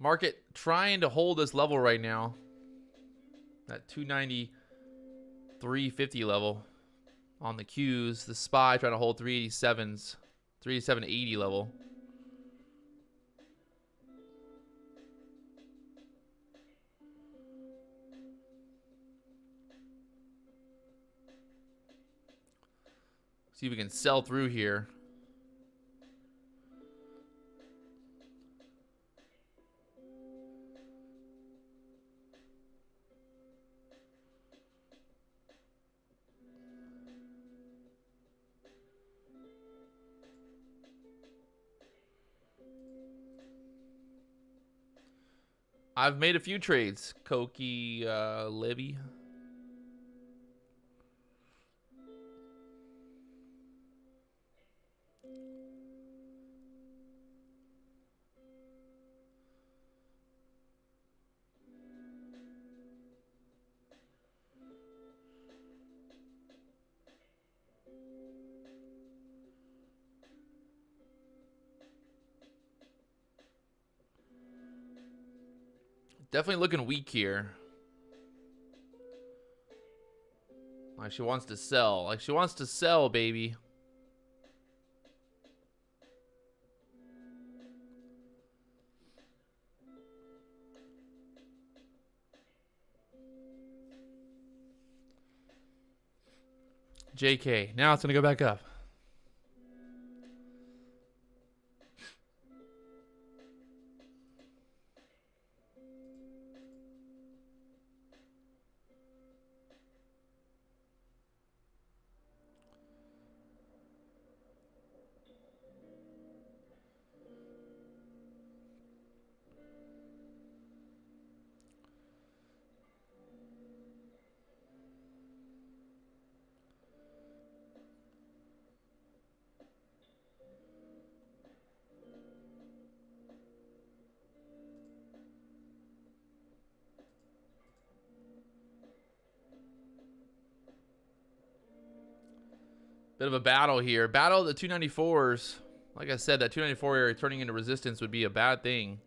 Market trying to hold this level right now. That 293.50 level on the Qs. The SPY trying to hold 387s, 387.80 level. See if we can sell through here. I've made a few trades, Koki, Libby. Definitely looking weak here. Like she wants to sell. Like she wants to sell, baby. JK. Now it's going to go back up. Bit of a battle here. Battle of the 294s. Like I said, that 294 area turning into resistance would be a bad thing.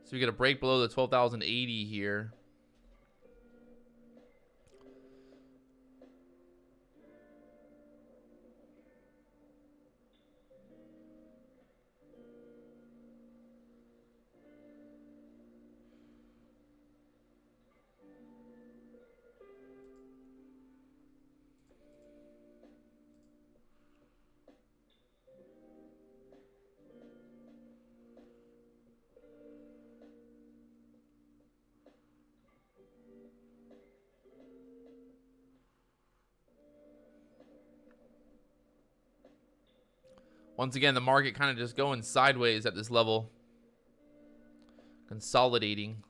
So we get a break below the 12,080 here. Once again, the market kind of just going sideways at this level. Consolidating.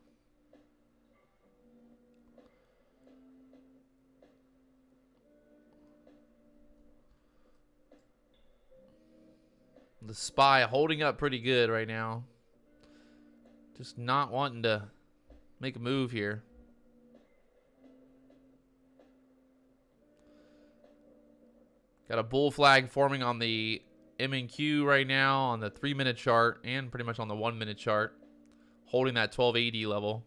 The SPY holding up pretty good right now. Just not wanting to make a move here. Got a bull flag forming on the M&Q right now on the 3-minute chart and pretty much on the 1-minute chart. Holding that 1280 level.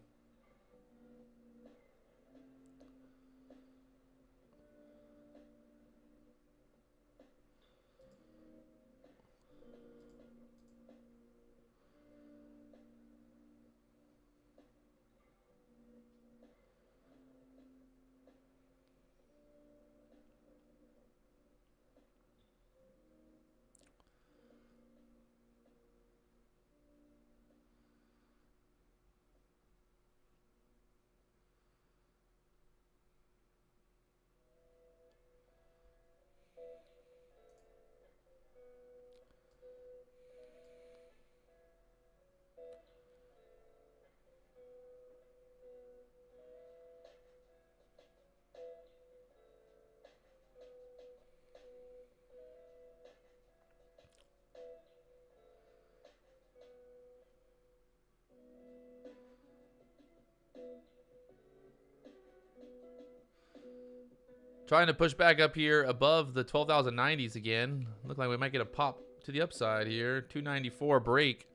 Trying to push back up here above the 12,090s again. Look like we might get a pop to the upside here. 294 break.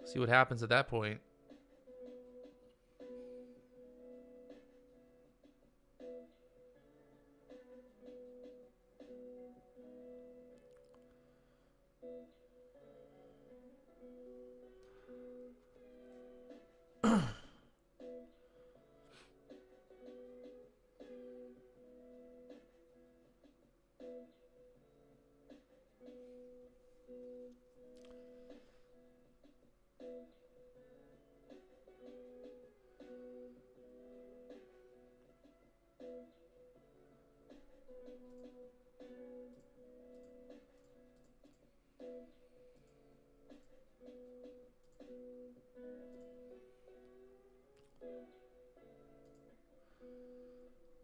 See what happens at that point.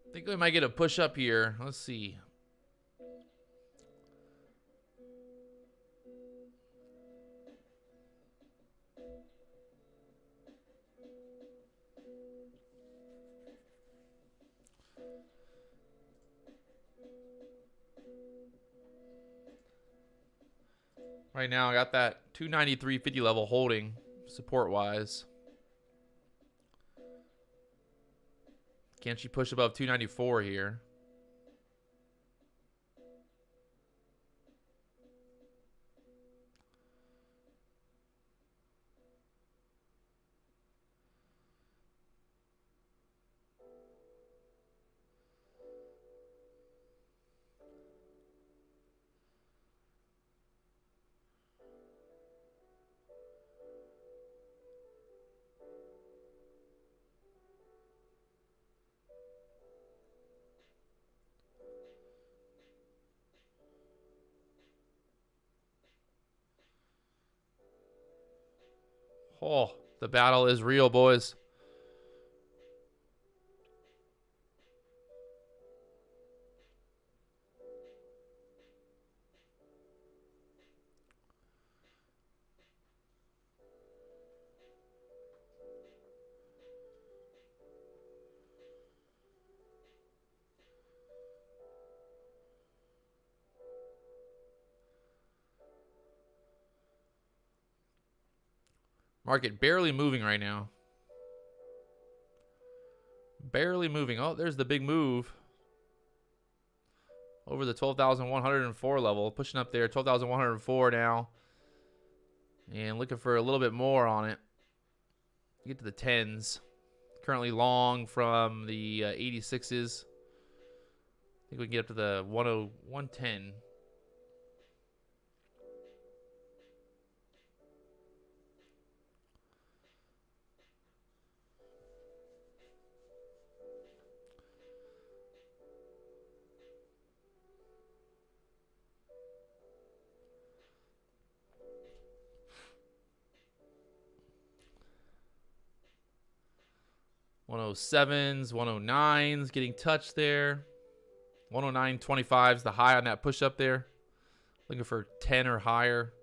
I think we might get a push up here. Let's see. Right now, I got that 293.50 level holding support-wise. Can she push above 294 here? Oh, the battle is real, boys. Market barely moving right now. Barely moving. Oh, there's the big move. Over the 12,104 level. Pushing up there. 12,104 now. And looking for a little bit more on it. Get to the 10s. Currently long from the 86s. I think we can get up to the 110. .107s, 109s getting touched there. 109.25 is the high on that push up there. Looking for 10 or higher.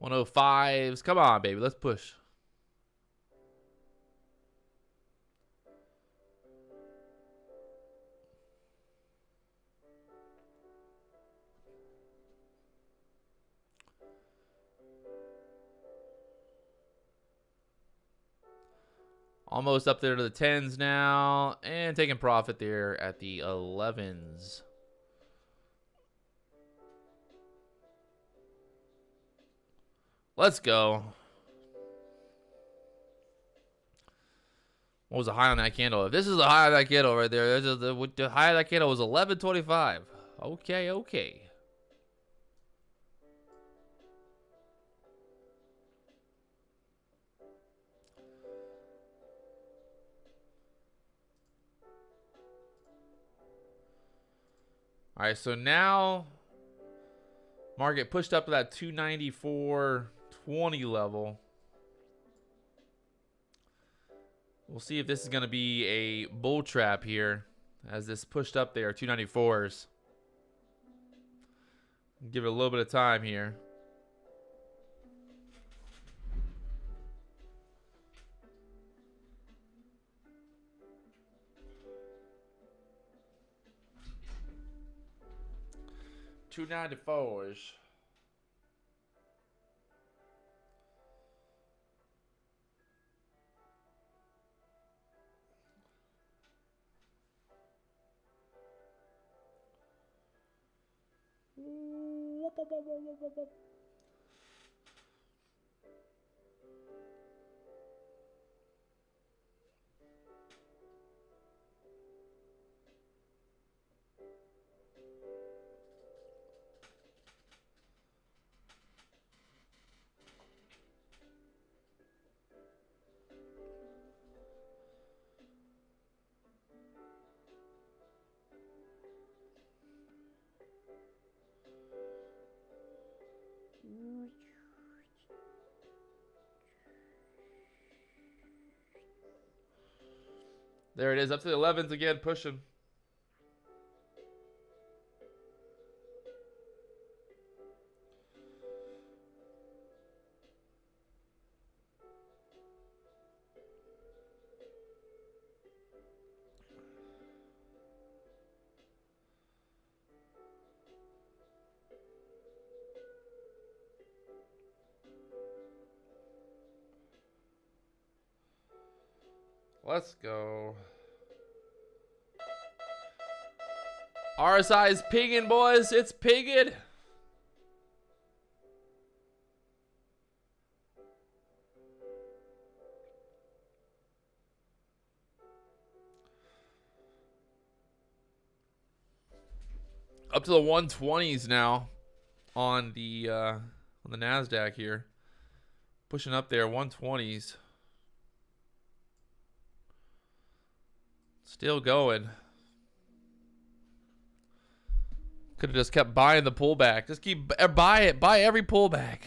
.105s. Come on, baby. Let's push. Almost up there to the 10s now. And taking profit there at the 11s. Let's go. What was the high on that candle? If this is the high of that candle right there, the high of that candle was 11.25. Okay, okay. All right, so now market pushed up to that 294.20 level. We'll see if this is going to be a bull trap here as this pushed up there, 294s. Give it a little bit of time here. $294s. There it is, up to the 11s again, pushing. Let's go. RSI is pigging, boys. It's pigging. Up to the 120s now on the NASDAQ here. Pushing up there, 120s. Still going. Could have just kept buying the pullback. Just keep buy it. Buy every pullback.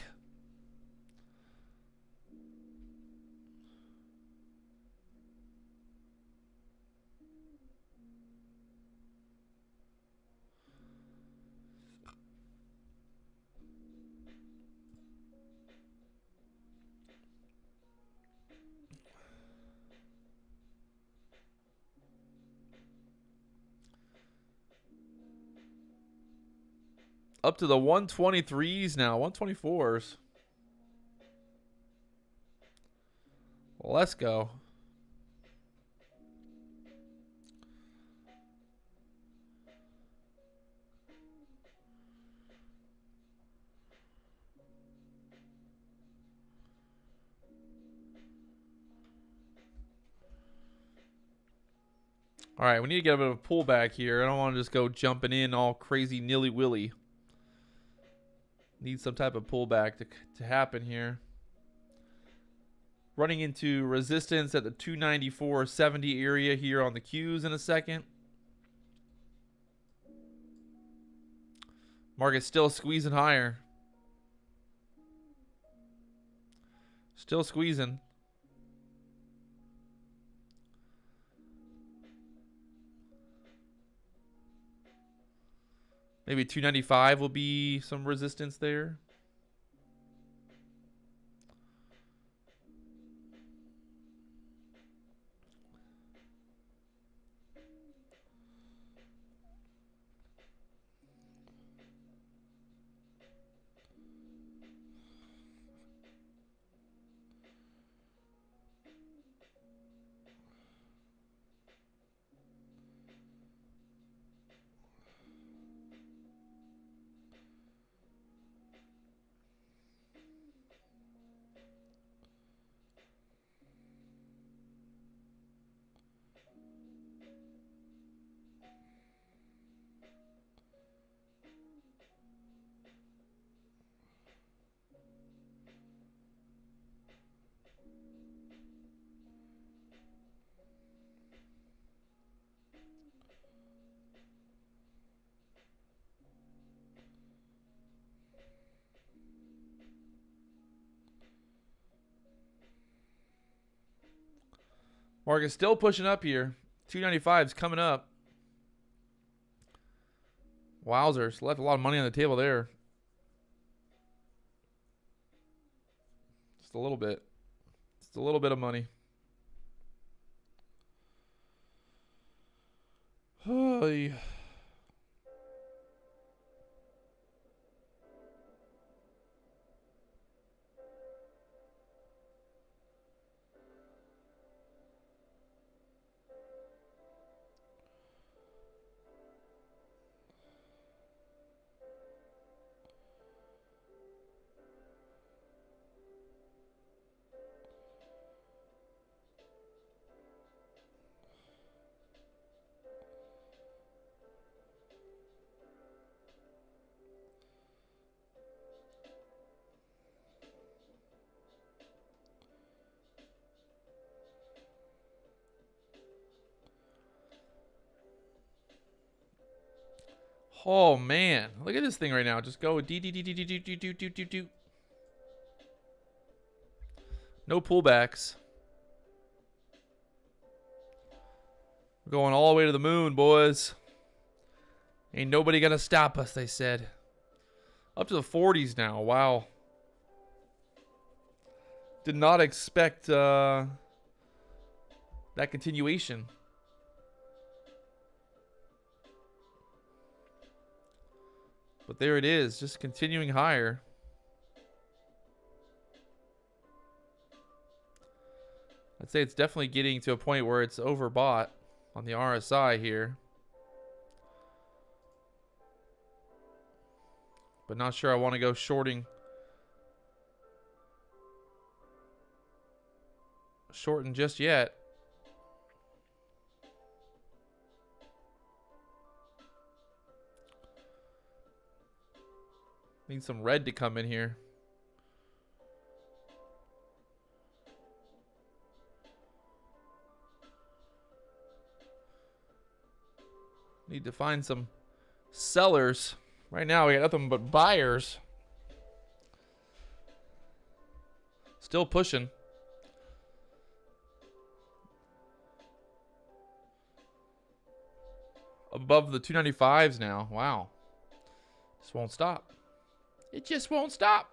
Up to the 123s now, 124s. Let's go. All right, we need to get a bit of a pullback here. I don't want to just go jumping in all crazy nilly-willy. Need some type of pullback to happen here. Running into resistance at the 294.70 area here on the Qs in a second. Market's still squeezing higher. Still squeezing. Maybe 295 will be some resistance there. Market's still pushing up here. 295 is coming up. Wowzers. Left a lot of money on the table there. Just a little bit. Just a little bit of money. Oh, Oh man, look at this thing right now. Just go do. No pullbacks. We're going all the way to the moon, boys. Ain't nobody gonna stop us, they said. Up to the 40s now. Wow. Did not expect that continuation. But there it is, just continuing higher. I'd say it's definitely getting to a point where it's overbought on the RSI here. But not sure I want to go shorting just yet. Need some red to come in here. Need to find some sellers. Right now we got nothing but buyers. Still pushing. Above the 295s now. Wow. Just won't stop. It just won't stop.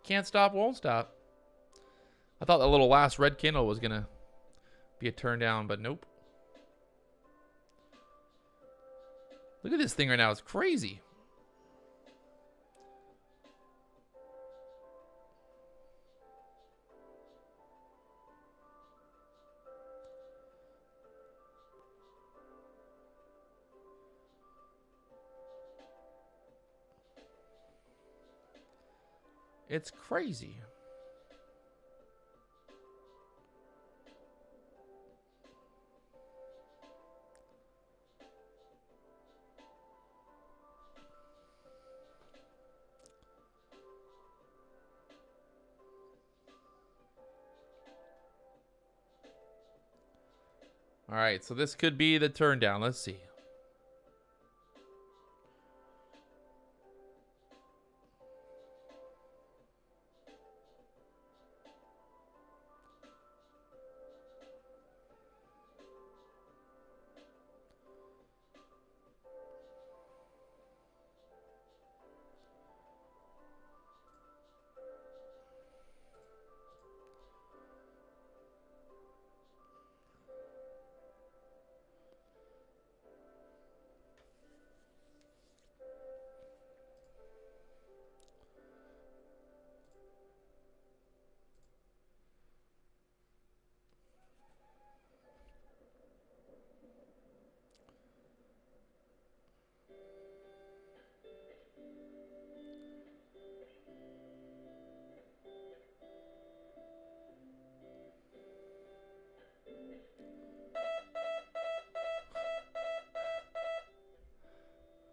Can't stop, won't stop. I thought that little last red candle was going to be a turn down, but nope. Look at this thing right now. It's crazy. It's crazy. All right, so this could be the turn down. Let's see.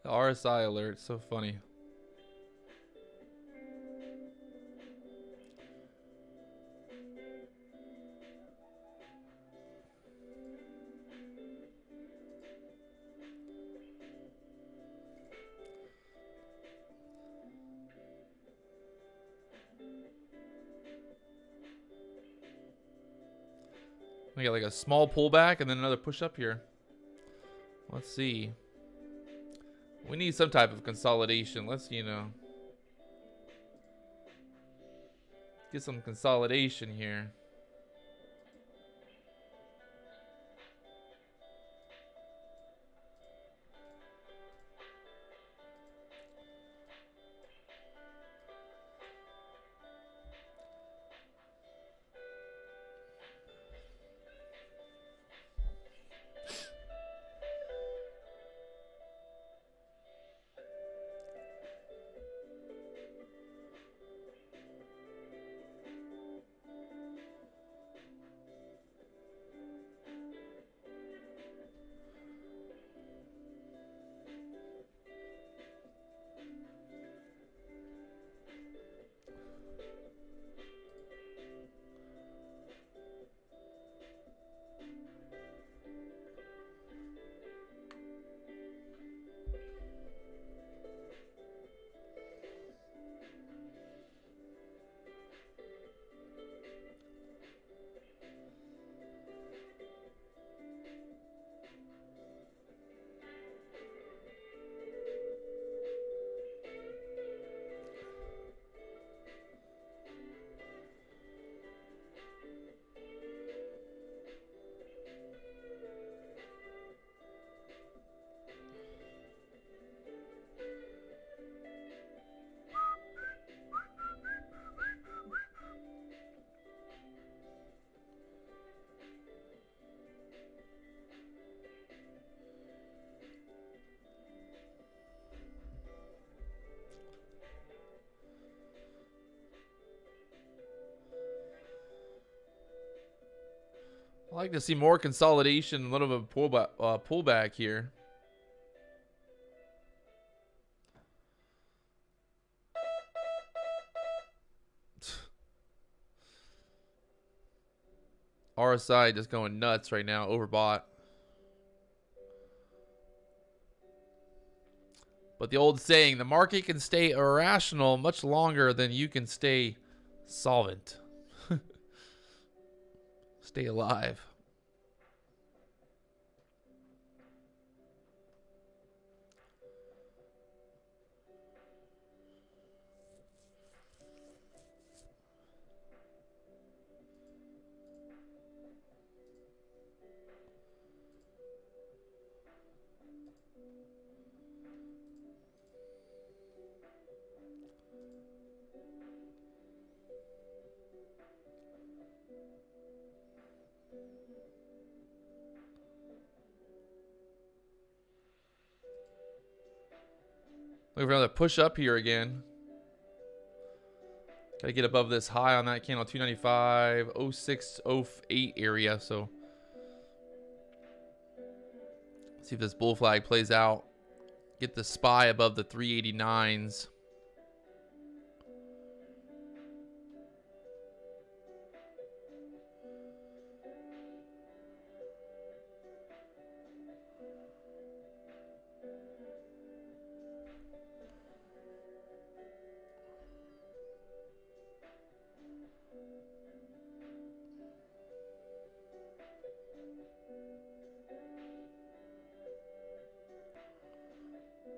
The RSI alert, so funny. We got like a small pullback and then another push up here. Let's see. We need some type of consolidation. Let's, you know, get some consolidation here. I like to see more consolidation, a little bit of pullback here. RSI just going nuts right now, overbought. But the old saying, the market can stay irrational much longer than you can stay solvent. Stay alive. Looking for another push up here again. Got to get above this high on that candle, 295, 06, 08 area. So see if this bull flag plays out. Get the SPY above the 389s.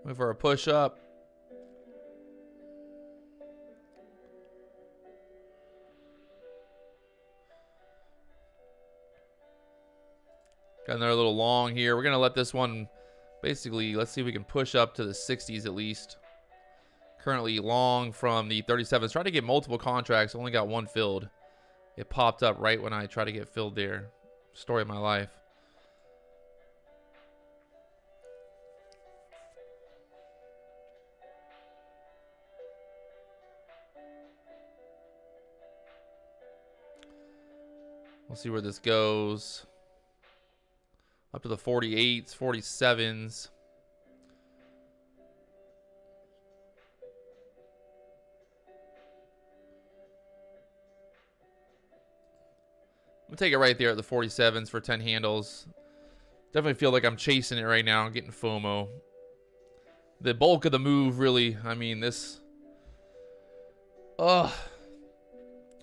Wait for a push up. Got another little long here. We're going to let this one basically, let's see if we can push up to the 60s at least. Currently long from the 37s. Trying to get multiple contracts. Only got one filled. It popped up right when I tried to get filled there. Story of my life. We'll see where this goes. Up to the 48s, 47s. I'm going to take it right there at the 47s for 10 handles. Definitely feel like I'm chasing it right now, getting FOMO. The bulk of the move really, I mean, this...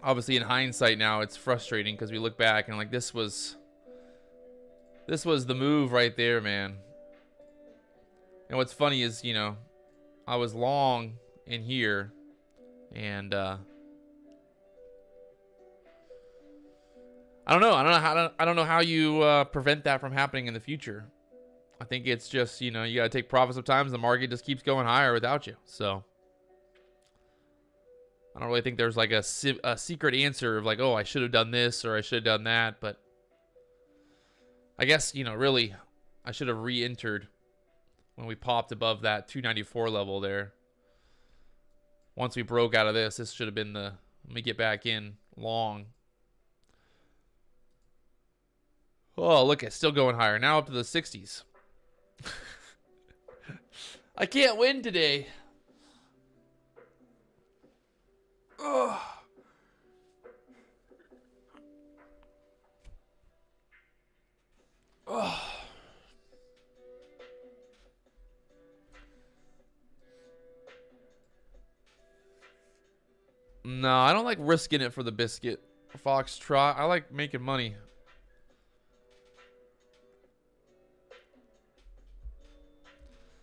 Obviously, in hindsight now, it's frustrating because we look back and like this was the move right there, man. And what's funny is, you know, I was long in here, and I don't know how you prevent that from happening in the future. I think it's just, you know, you got to take profits sometimes. The market just keeps going higher without you. So I don't really think there's like a secret answer of like, oh, I should have done this or I should have done that. But I guess, you know, really, I should have re-entered when we popped above that 294 level there. Once we broke out of this should have been the, let me get back in long. Oh, look, it's still going higher. Now up to the 60s. I can't win today. Ugh. Ugh. No, I don't like risking it for the biscuit. Foxtrot. I like making money.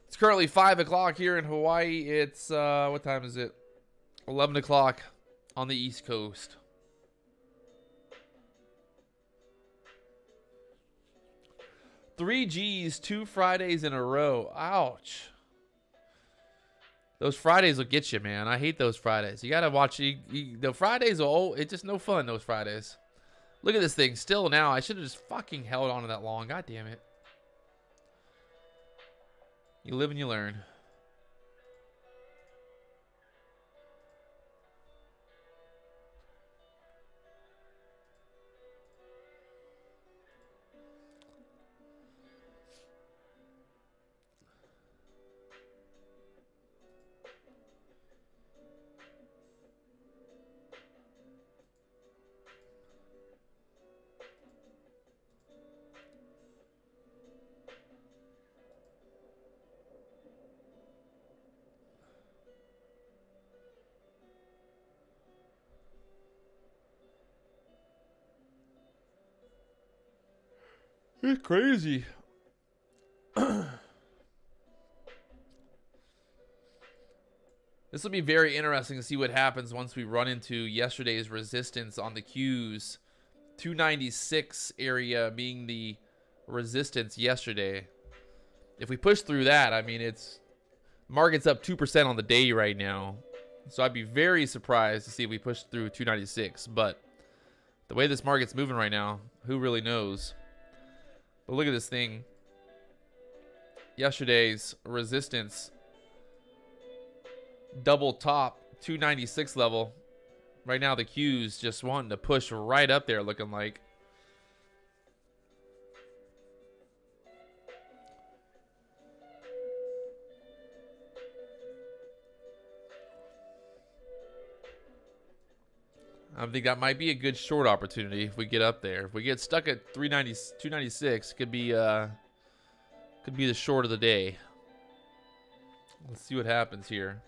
It's currently 5 o'clock here in Hawaii. It's, what time is it? 11 o'clock on the East Coast. Three G's, 2 Fridays in a row. Ouch. Those Fridays will get you, man. I hate those Fridays. You got to watch. The Fridays are it's just no fun, those Fridays. Look at this thing. Still now. I should have just fucking held on to that long. God damn it. You live and you learn. It's crazy. This will be very interesting to see what happens once we run into yesterday's resistance on the Qs. 296 area being the resistance yesterday. If we push through that, I mean, it's market's up 2% on the day right now. So I'd be very surprised to see if we push through 296. But the way this market's moving right now, who really knows? But look at this thing. Yesterday's resistance, double top, 296 level. Right now the Q's just wanting to push right up there, looking like. I think that might be a good short opportunity if we get up there. If we get stuck at 296, could be the short of the day. Let's see what happens here.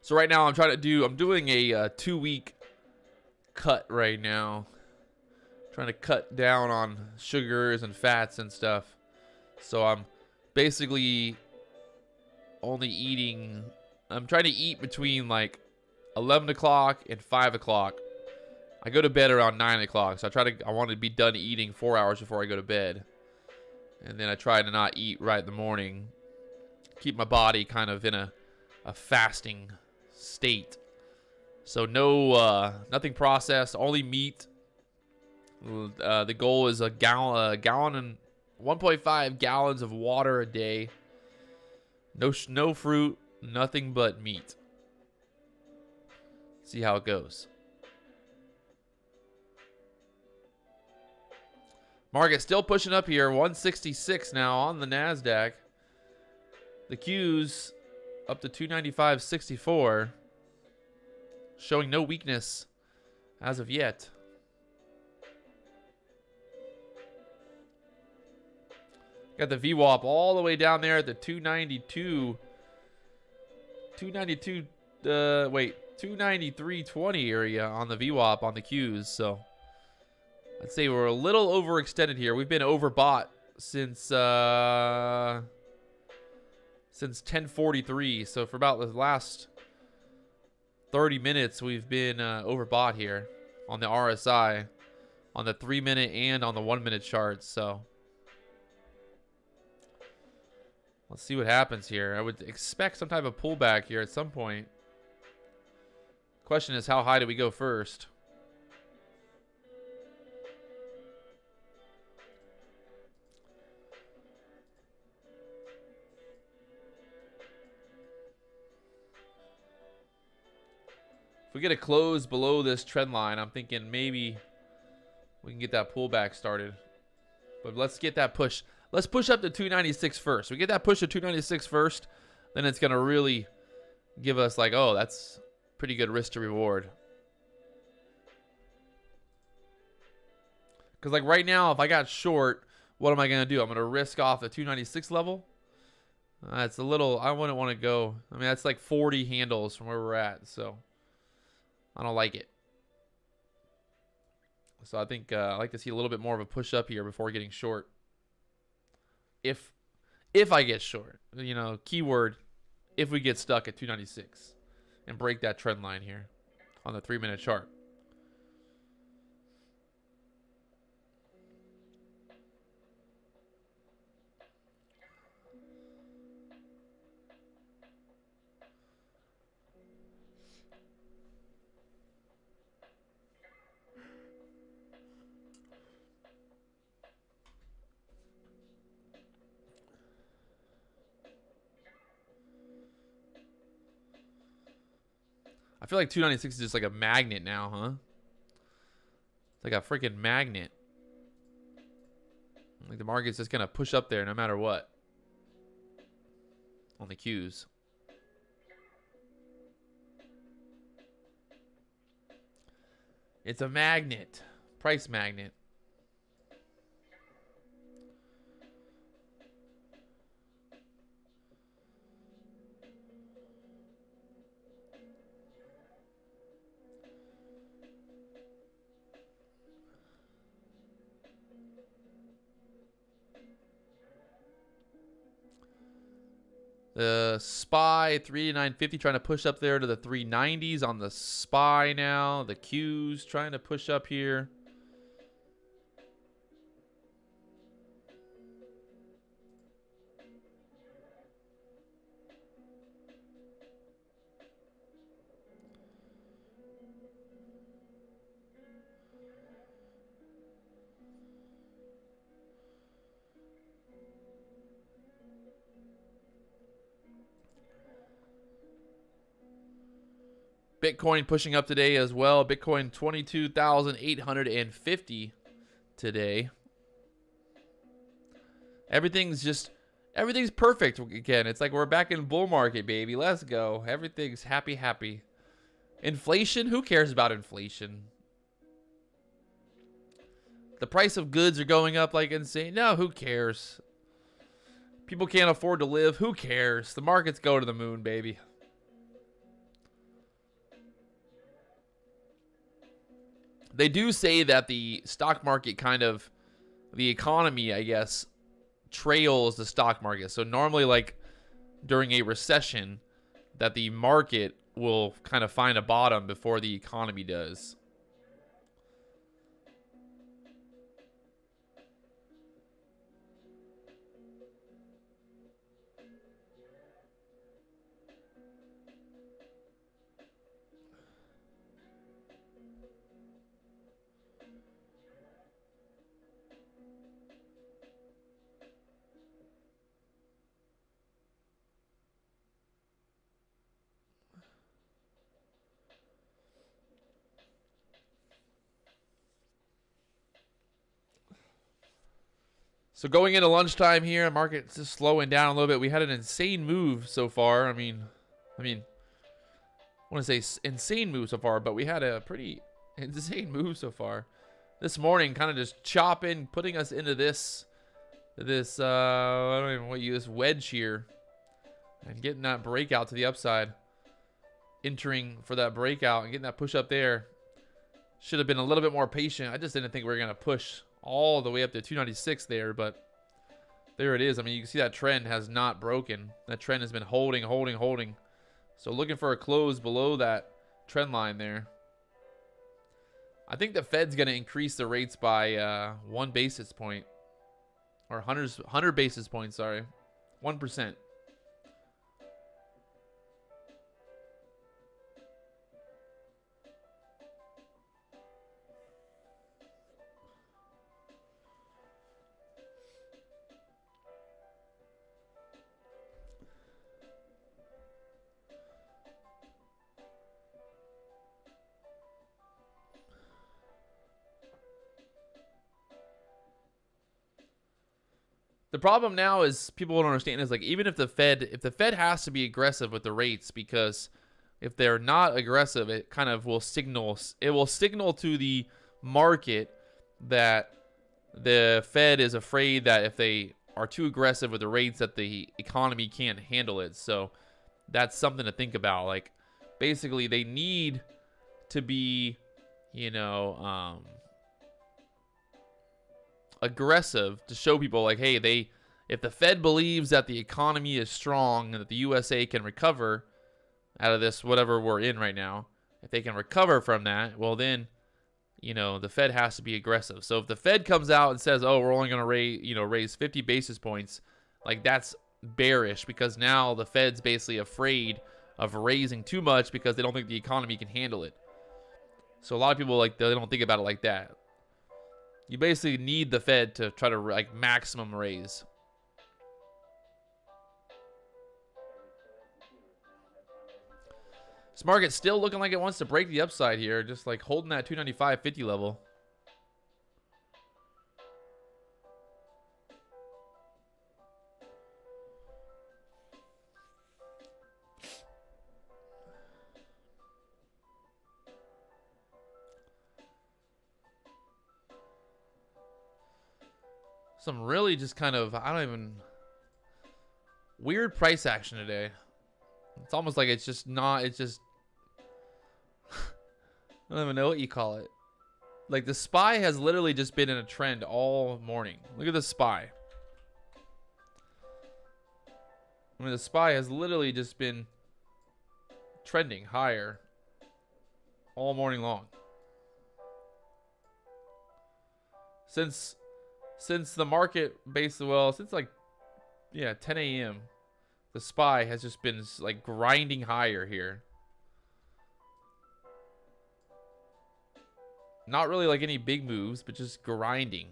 So right now I'm doing a 2-week cut right now. Trying to cut down on sugars and fats and stuff. So I'm basically only eating, I'm trying to eat between like 11 o'clock and 5 o'clock. I go to bed around 9 o'clock. So I want to be done eating 4 hours before I go to bed. And then I try to not eat right in the morning. Keep my body kind of in a fasting state. So nothing processed, only meat. The goal is a gallon and 1.5 gallons of water a day. No fruit, nothing but meat. See how it goes. Market still pushing up here, 166 now on the NASDAQ. The Qs up to 295.64, showing no weakness as of yet. Got the VWAP all the way down there at the 293.20 area on the VWAP on the Qs. So I'd say we're a little overextended here. We've been overbought since 10:43. So for about the last 30 minutes, we've been overbought here on the RSI, on the 3-minute and on the 1-minute charts. So let's see what happens here. I would expect some type of pullback here at some point. Question is, how high do we go first? If we get a close below this trend line, I'm thinking maybe we can get that pullback started. But let's get that push. Let's push up to 296 first. We get that push to 296 first, then it's going to really give us like, oh, that's pretty good risk to reward. Because like right now, if I got short, what am I going to do? I'm going to risk off the 296 level. It's a little, I wouldn't want to go. I mean, that's like 40 handles from where we're at. So I don't like it. So I think I like to see a little bit more of a push up here before getting short. If I get short, you know, keyword, if we get stuck at 296 and break that trend line here on the 3-minute chart. I feel like 296 is just like a magnet now, huh? It's like a freaking magnet. Like the market's just gonna push up there no matter what. On the Qs. It's a magnet. Price magnet. The SPY 389.50 trying to push up there to the 390s on the SPY now. The Qs trying to push up here. Bitcoin pushing up today as well. Bitcoin 22,850 today. Everything's perfect again. It's like we're back in bull market, baby. Let's go. Everything's happy. Inflation? Who cares about inflation? The price of goods are going up like insane. No, who cares? People can't afford to live. Who cares? The markets go to the moon, baby. They do say that the stock market the economy, I guess, trails the stock market. So normally, like during a recession, that the market will kind of find a bottom before the economy does. So going into lunchtime here, market's just slowing down a little bit. We had an insane move so far. I mean, I want to say insane move so far, but we had a pretty insane move so far. This morning, kind of just chopping, putting us into this I don't even want to use wedge here, and getting that breakout to the upside. Entering for that breakout and getting that push up there. Should have been a little bit more patient. I just didn't think we were going to push all the way up to 296 there, but there it is. I mean, you can see that trend has not broken. That trend has been holding. So looking for a close below that trend line there. I think the Fed's going to increase the rates by 1 basis point. Or 100 basis points, sorry. 1%. The problem now is people don't understand is like even if the Fed has to be aggressive with the rates, because if they're not aggressive, it kind of will signal to the market that the Fed is afraid that if they are too aggressive with the rates that the economy can't handle it. So that's something to think about. Like basically they need to be, aggressive to show people like, hey, if the Fed believes that the economy is strong and that the USA can recover out of this whatever we're in right now, if they can recover from that, well then, the Fed has to be aggressive. So if the Fed comes out and says, oh, we're only going to raise 50 basis points, like that's bearish, because now the Fed's basically afraid of raising too much because they don't think the economy can handle it. So a lot of people they don't think about it like that. You basically need the Fed to try to maximum raise. This market's still looking like it wants to break the upside here, just holding that 295.50 level. Some really just kind of, weird price action today. It's almost like it's just, I don't even know what you call it. Like the SPY has literally just been in a trend all morning. Look at the SPY. mean, the SPY has literally just been trending higher all morning long. Since the market basically, well, since like, yeah, 10 a.m., the SPY has just been like grinding higher here. Not really like any big moves, but just grinding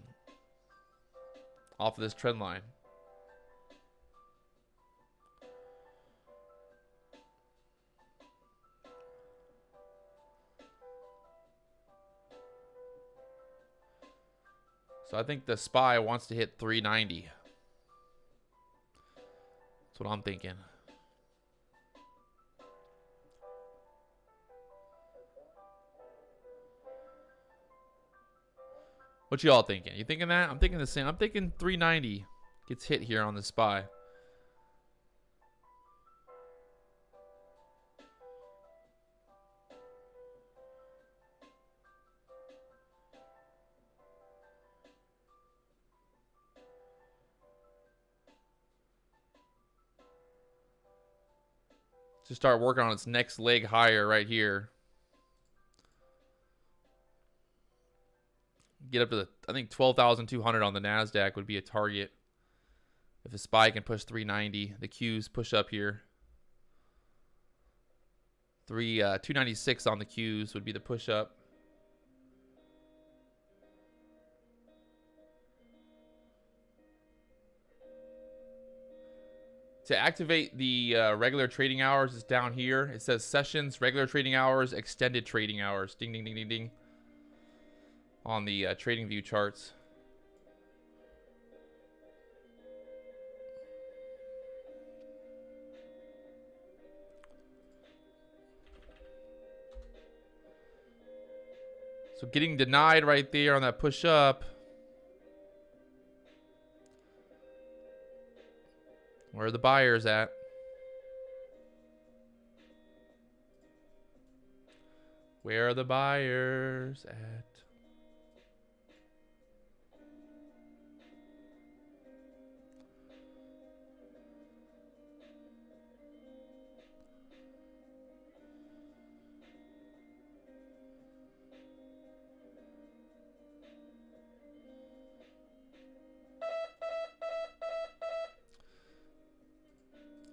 off of this trend line. So I think the SPY wants to hit 390. That's what I'm thinking. What y'all thinking? You thinking that? I'm thinking the same. I'm thinking 390 gets hit here on the SPY. To start working on its next leg higher right here. Get up to the, I think 12,200 on the NASDAQ would be a target. If the SPY can push 390, the Qs push up here. 296 on the Qs would be the push up. To activate the regular trading hours, it's down here. It says sessions, regular trading hours, extended trading hours. Ding, ding, ding, ding, ding. On the trading view charts. So getting denied right there on that push up. Where are the buyers at? Where are the buyers at?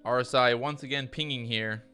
RSI once again pinging here.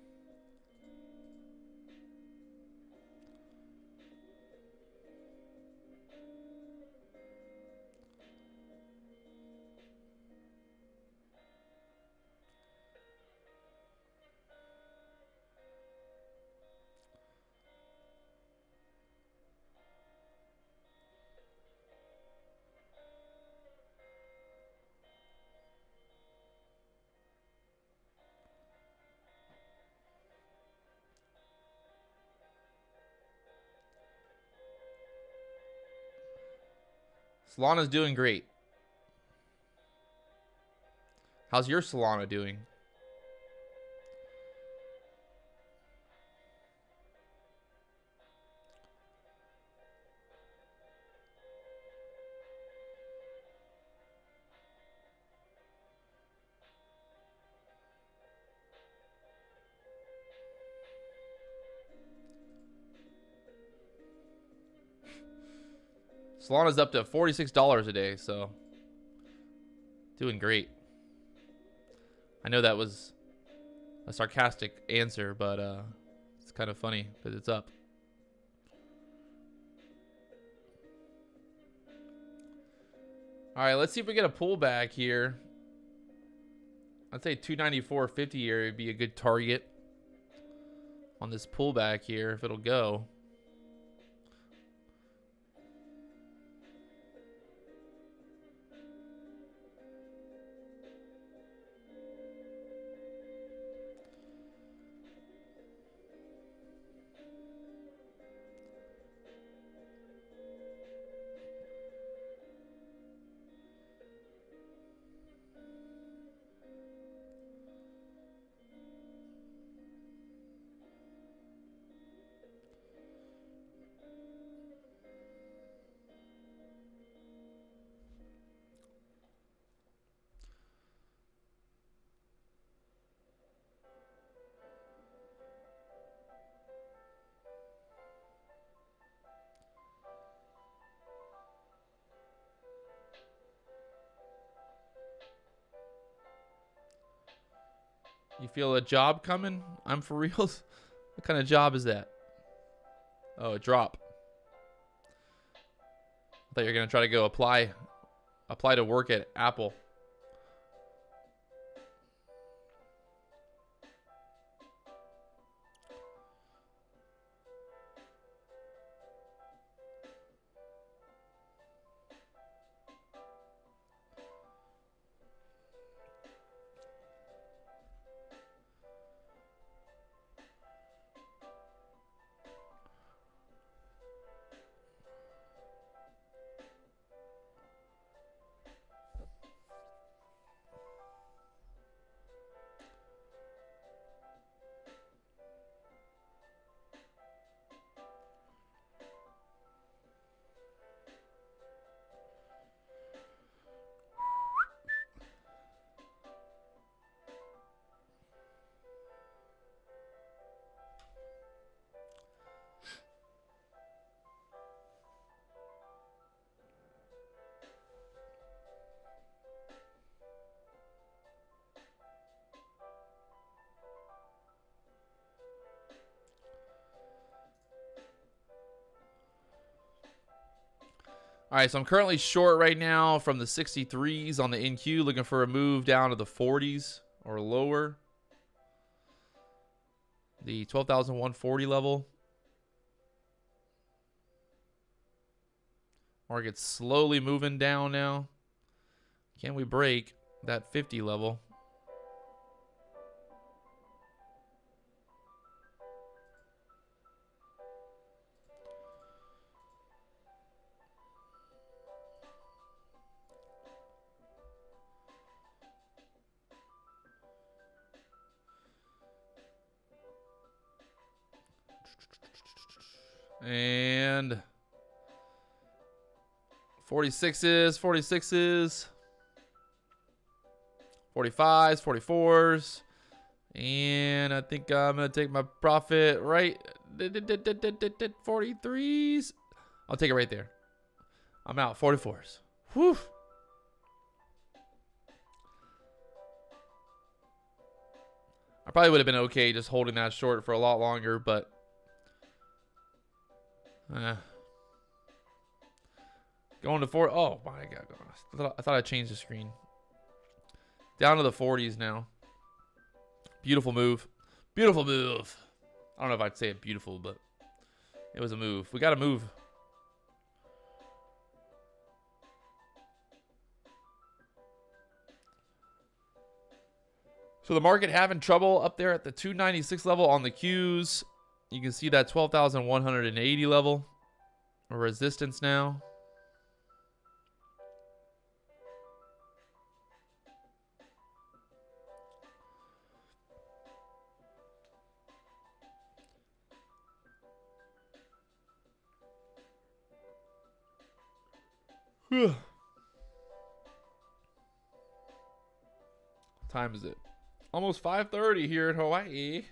Solana's doing great. How's your Solana doing? Solana's up to $46 a day, so doing great. I know that was a sarcastic answer, but it's kind of funny because it's up. All right, let's see if we get a pullback here. I'd say 294.50 here would be a good target on this pullback here if it'll go. You feel a job coming? I'm for reals. What kind of job is that? Oh, a drop. I thought you were gonna try to go apply to work at Apple. All right, so I'm currently short right now from the 63s on the NQ, looking for a move down to the 40s or lower. The 12,140 level. Market's slowly moving down now. Can we break that 50 level? And 46s, 46s, 45s, 44s. And I think I'm going to take my profit right. 43s. I'll take it right there. I'm out. 44s. Whew. I probably would have been okay just holding that short for a lot longer, but going to 4. Oh my God. I thought I changed the screen. Down to the 40s now. Beautiful move. Beautiful move. I don't know if I'd say it beautiful, but it was a move. We got to move. So the market having trouble up there at the 296 level on the Qs. You can see that 12,180 level. A resistance now. What time is it? Almost 5:30 here in Hawaii.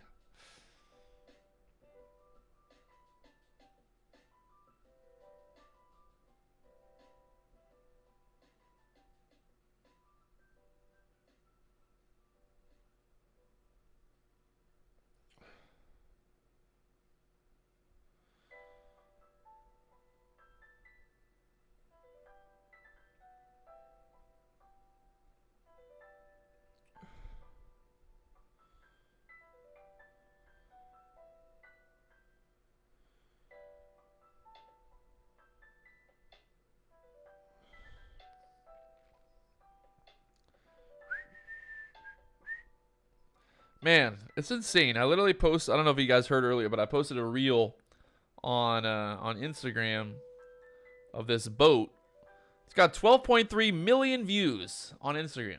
Man, it's insane. I literally post. I don't know if you guys heard earlier, but I posted a reel on Instagram of this boat. It's got 12.3 million views on Instagram.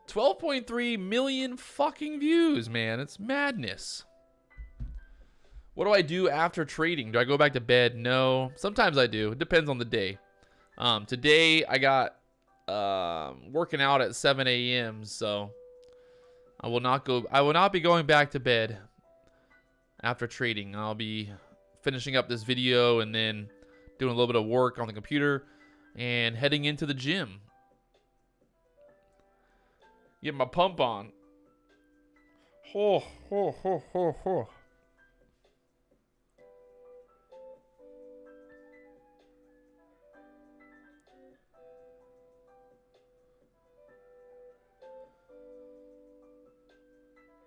12.3 million fucking views, man. It's madness. What do I do after trading? Do I go back to bed? No. Sometimes I do. It depends on the day. Today I got working out at 7 a.m. So I will not be going back to bed after trading. I'll be finishing up this video and then doing a little bit of work on the computer and heading into the gym. Get my pump on. Ho, ho, ho, ho, ho.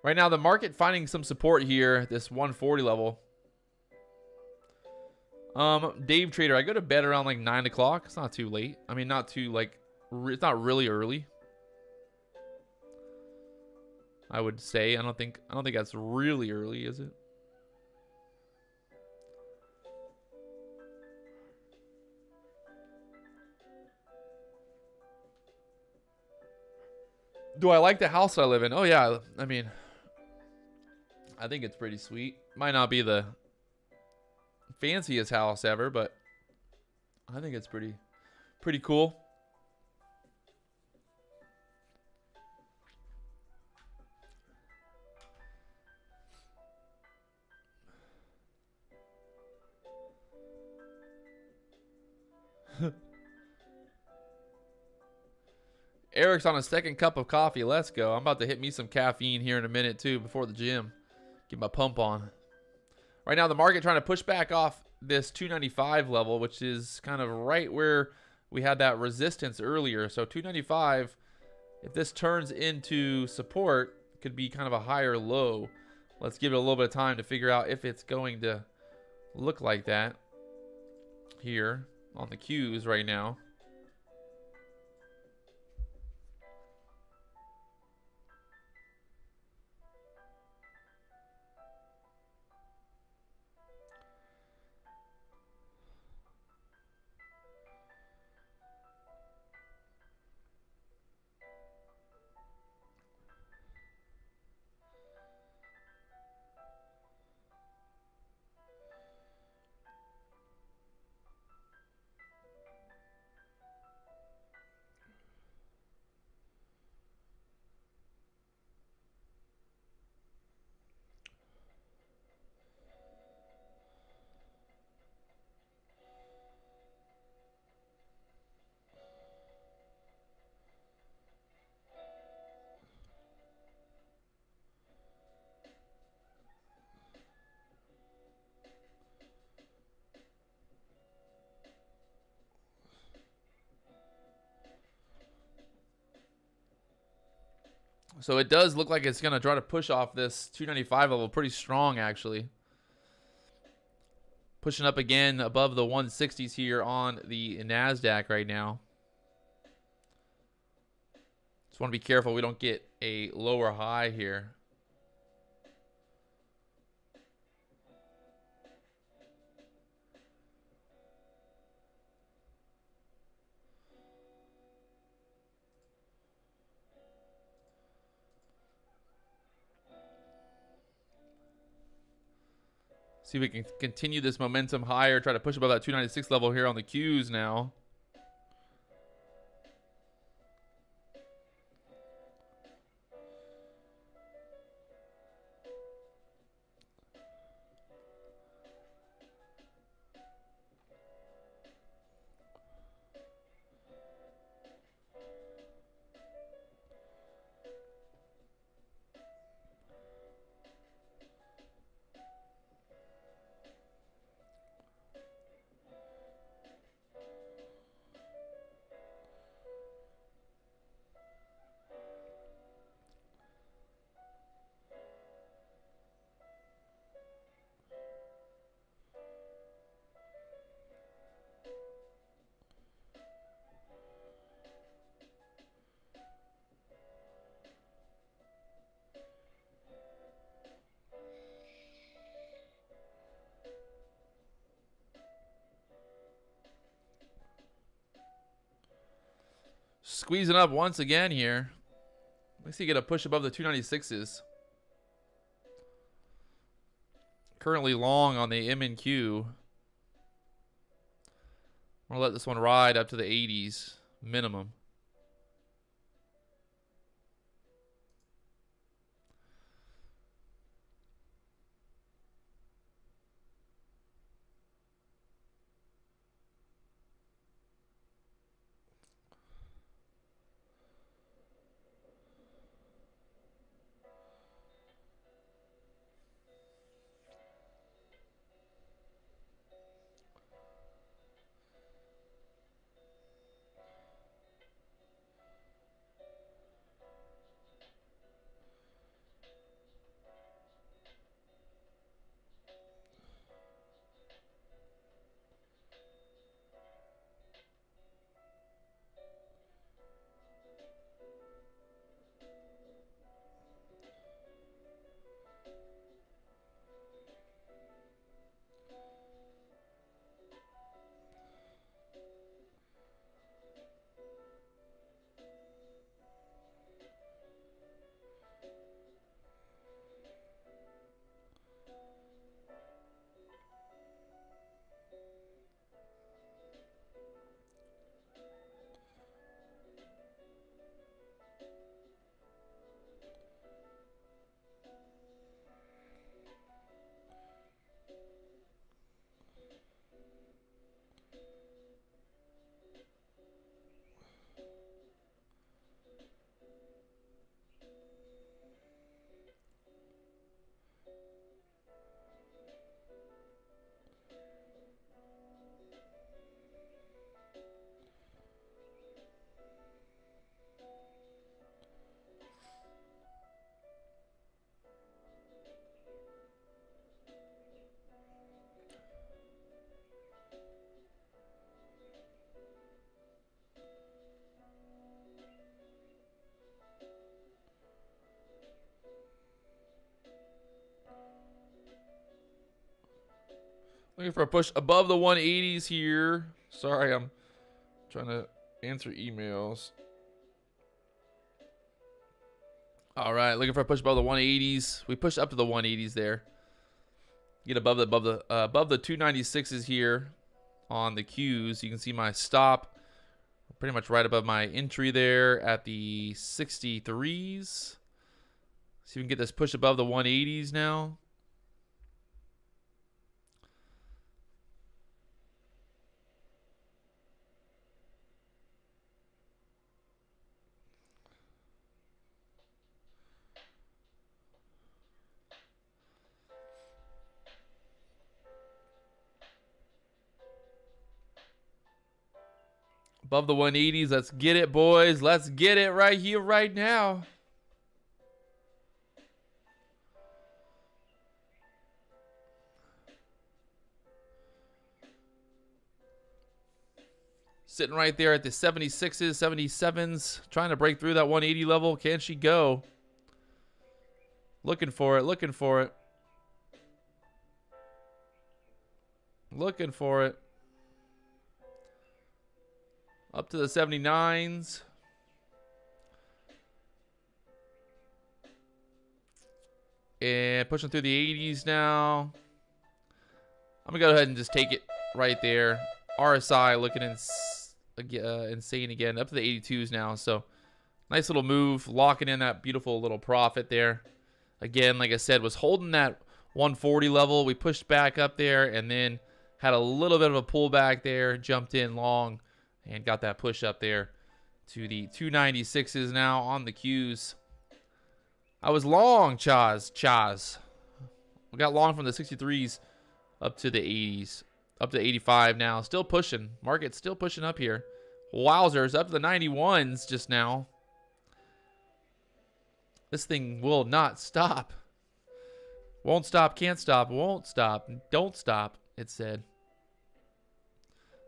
Right now, the market finding some support here, this 140 level. Dave Trader, I go to bed around like 9 o'clock. It's not too late. I mean, not too like, it's not really early. I would say. I don't think that's really early, is it? Do I like the house I live in? Oh yeah, I mean, I think it's pretty sweet. Might not be the fanciest house ever, but I think it's pretty cool. Eric's on a second cup of coffee. Let's go. I'm about to hit me some caffeine here in a minute too before the gym. Get my pump on. Right now, the market trying to push back off this 295 level, which is kind of right where we had that resistance earlier. So 295, if this turns into support, could be kind of a higher low. Let's give it a little bit of time to figure out if it's going to look like that here on the Qs right now. So it does look like it's going to try to push off this 295 level pretty strong, actually. Pushing up again above the 160s here on the NASDAQ right now. Just want to be careful we don't get a lower high here. See if we can continue this momentum higher. Try to push above that 296 level here on the Qs now. Squeezing up once again here. Let's see, get a push above the 296s. Currently long on the MNQ. I'm going to let this one ride up to the 80s minimum. Looking for a push above the 180s here. Sorry, I'm trying to answer emails. All right, looking for a push above the 180s. We pushed up to the 180s there. Get above the 296s here on the Qs. You can see my stop pretty much right above my entry there at the 63s. See if we can get this push above the 180s now. Above the 180s. Let's get it, boys. Let's get it right here, right now. Sitting right there at the 76s, 77s. Trying to break through that 180 level. Can she go? Looking for it. Looking for it. Looking for it. Up to the 79s. And pushing through the 80s now. I'm going to go ahead and just take it right there. RSI looking insane again. Up to the 82s now. So nice little move. Locking in that beautiful little profit there. Again, like I said, was holding that 140 level. We pushed back up there and then had a little bit of a pullback there. Jumped in long. And got that push up there to the 296s now on the Qs. I was long, Chaz. We got long from the 63s up to the 80s. Up to 85 now. Still pushing. Market's still pushing up here. Wowzers. Up to the 91s just now. This thing will not stop. Won't stop, can't stop, won't stop, don't stop, it said.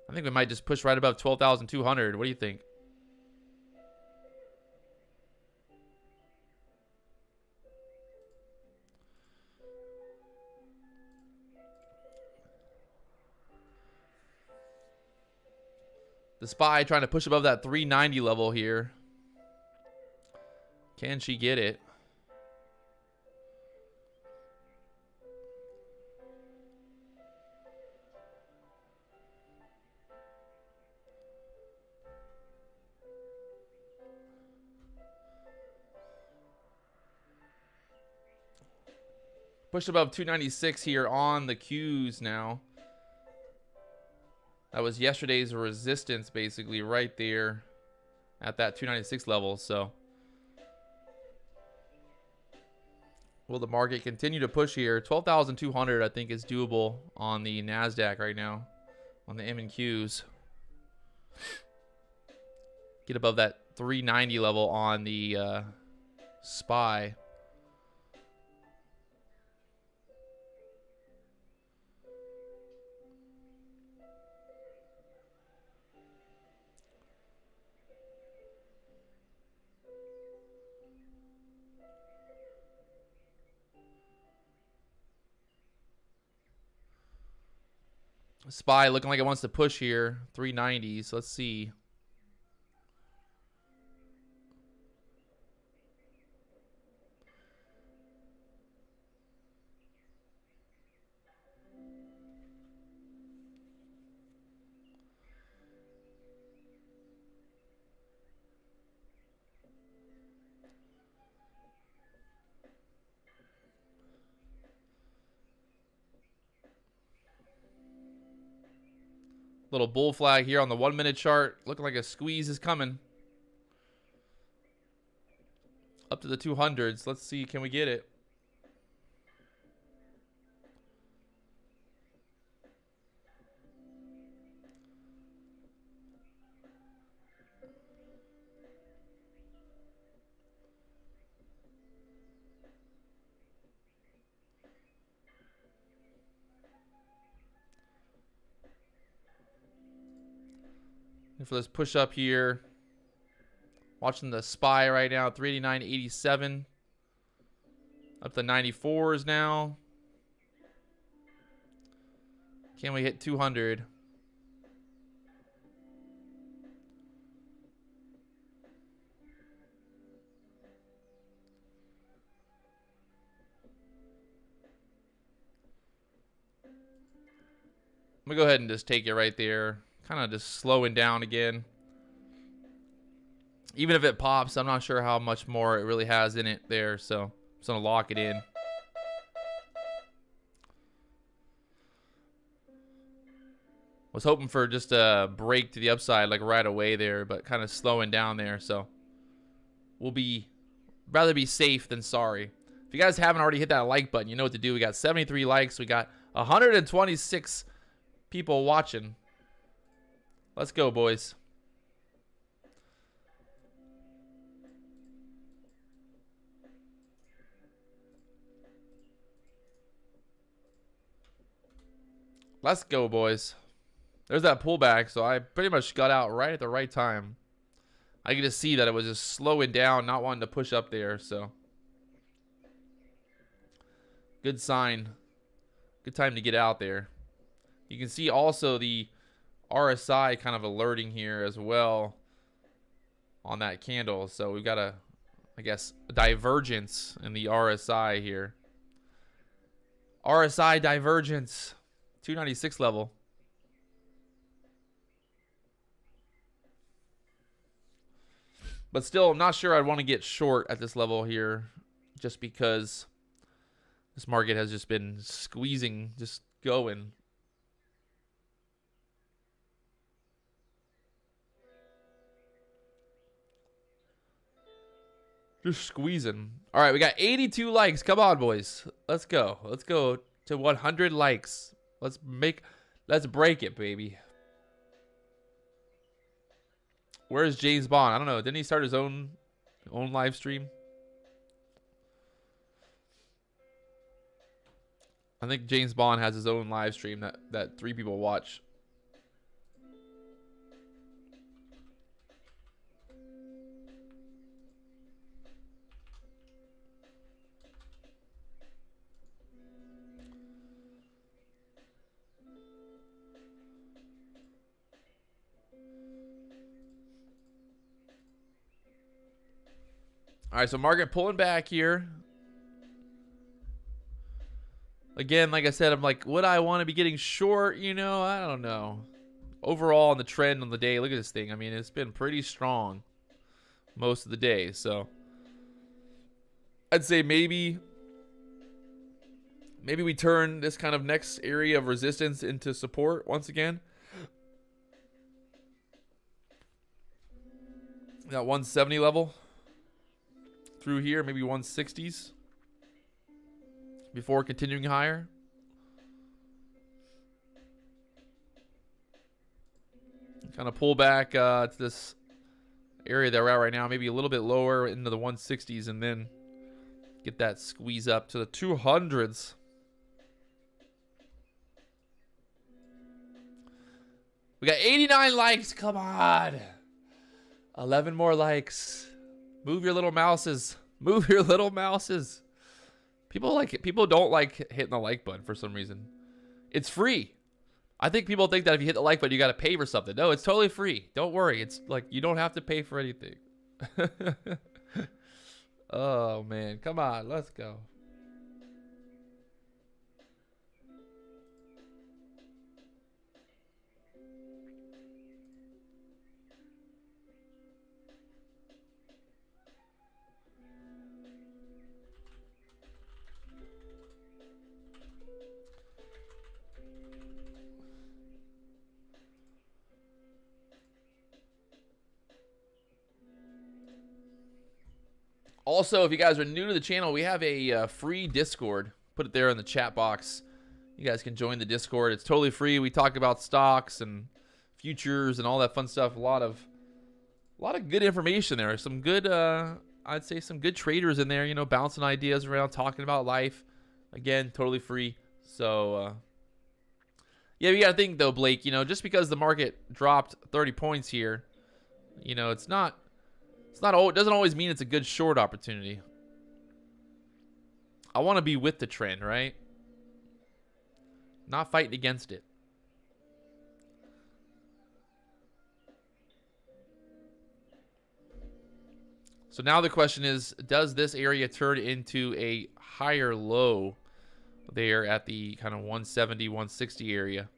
I think we might just push right above 12,200. What do you think? The SPY trying to push above that 390 level here. Can she get it? Pushed above 296 here on the Qs now. That was yesterday's resistance basically right there at that 296 level. So will the market continue to push here? 12,200 I think is doable on the NASDAQ right now on the M and Qs. Get above that 390 level on the SPY. SPY looking like it wants to push here. 390s. Let's see. Little bull flag here on the 1 minute chart. Looking like a squeeze is coming. Up to the 200s. Let's see. Can we get it? For this push up here, watching the SPY right now, 389.87, up to 94s now. Can we hit 200? I'm gonna go ahead and just take it right there. Kind of just slowing down again. Even if it pops, I'm not sure how much more it really has in it there. So I'm just gonna lock it in. Was hoping for just a break to the upside like right away there, but kind of slowing down there. So we'll rather be safe than sorry. If you guys haven't already hit that like button, you know what to do. We got 73 likes. We got 126 people watching. Let's go, boys. Let's go, boys. There's that pullback, so I pretty much got out right at the right time. I could just see that it was just slowing down, not wanting to push up there, so. Good sign. Good time to get out there. You can see also the RSI kind of alerting here as well on that candle. So we've got I guess, a divergence in the RSI here. RSI divergence, 296 level. But still, I'm not sure I'd want to get short at this level here just because this market has just been squeezing, just going. Just squeezing. All right, we got 82 likes. Come on, boys. Let's go. Let's go to 100 likes. Let's break it, baby. Where's James Bond? I don't know. Didn't he start his own live stream? I think James Bond has his own live stream that 3 people watch. All right, so market pulling back here. Again, like I said, I'm like, would I want to be getting short? You know, I don't know. Overall, on the trend on the day, look at this thing. I mean, it's been pretty strong most of the day. So I'd say maybe we turn this kind of next area of resistance into support once again. That 170 level. Through here, maybe 160s before continuing higher. Kind of pull back to this area that we're at right now, maybe a little bit lower into the 160s, and then get that squeeze up to the 200s. We got 89 likes. Come on. 11 more likes. Move your little mouses. Move your little mouses. People don't like hitting the like button for some reason. It's free. I think people think that if you hit the like button, you got to pay for something. No, it's totally free. Don't worry. It's like you don't have to pay for anything. Oh, man. Come on. Let's go. Also, if you guys are new to the channel, we have a free Discord. Put it there in the chat box. You guys can join the Discord. It's totally free. We talk about stocks and futures and all that fun stuff. A lot of good information there. Some good, I'd say some good traders in there, you know, bouncing ideas around, talking about life. Again, totally free. So, yeah, you got to think, though, Blake, you know, just because the market dropped 30 points here, you know, it doesn't always mean it's a good short opportunity. I want to be with the trend, right? Not fighting against it. So now the question is, does this area turn into a higher low there at the kind of 170, 160 area?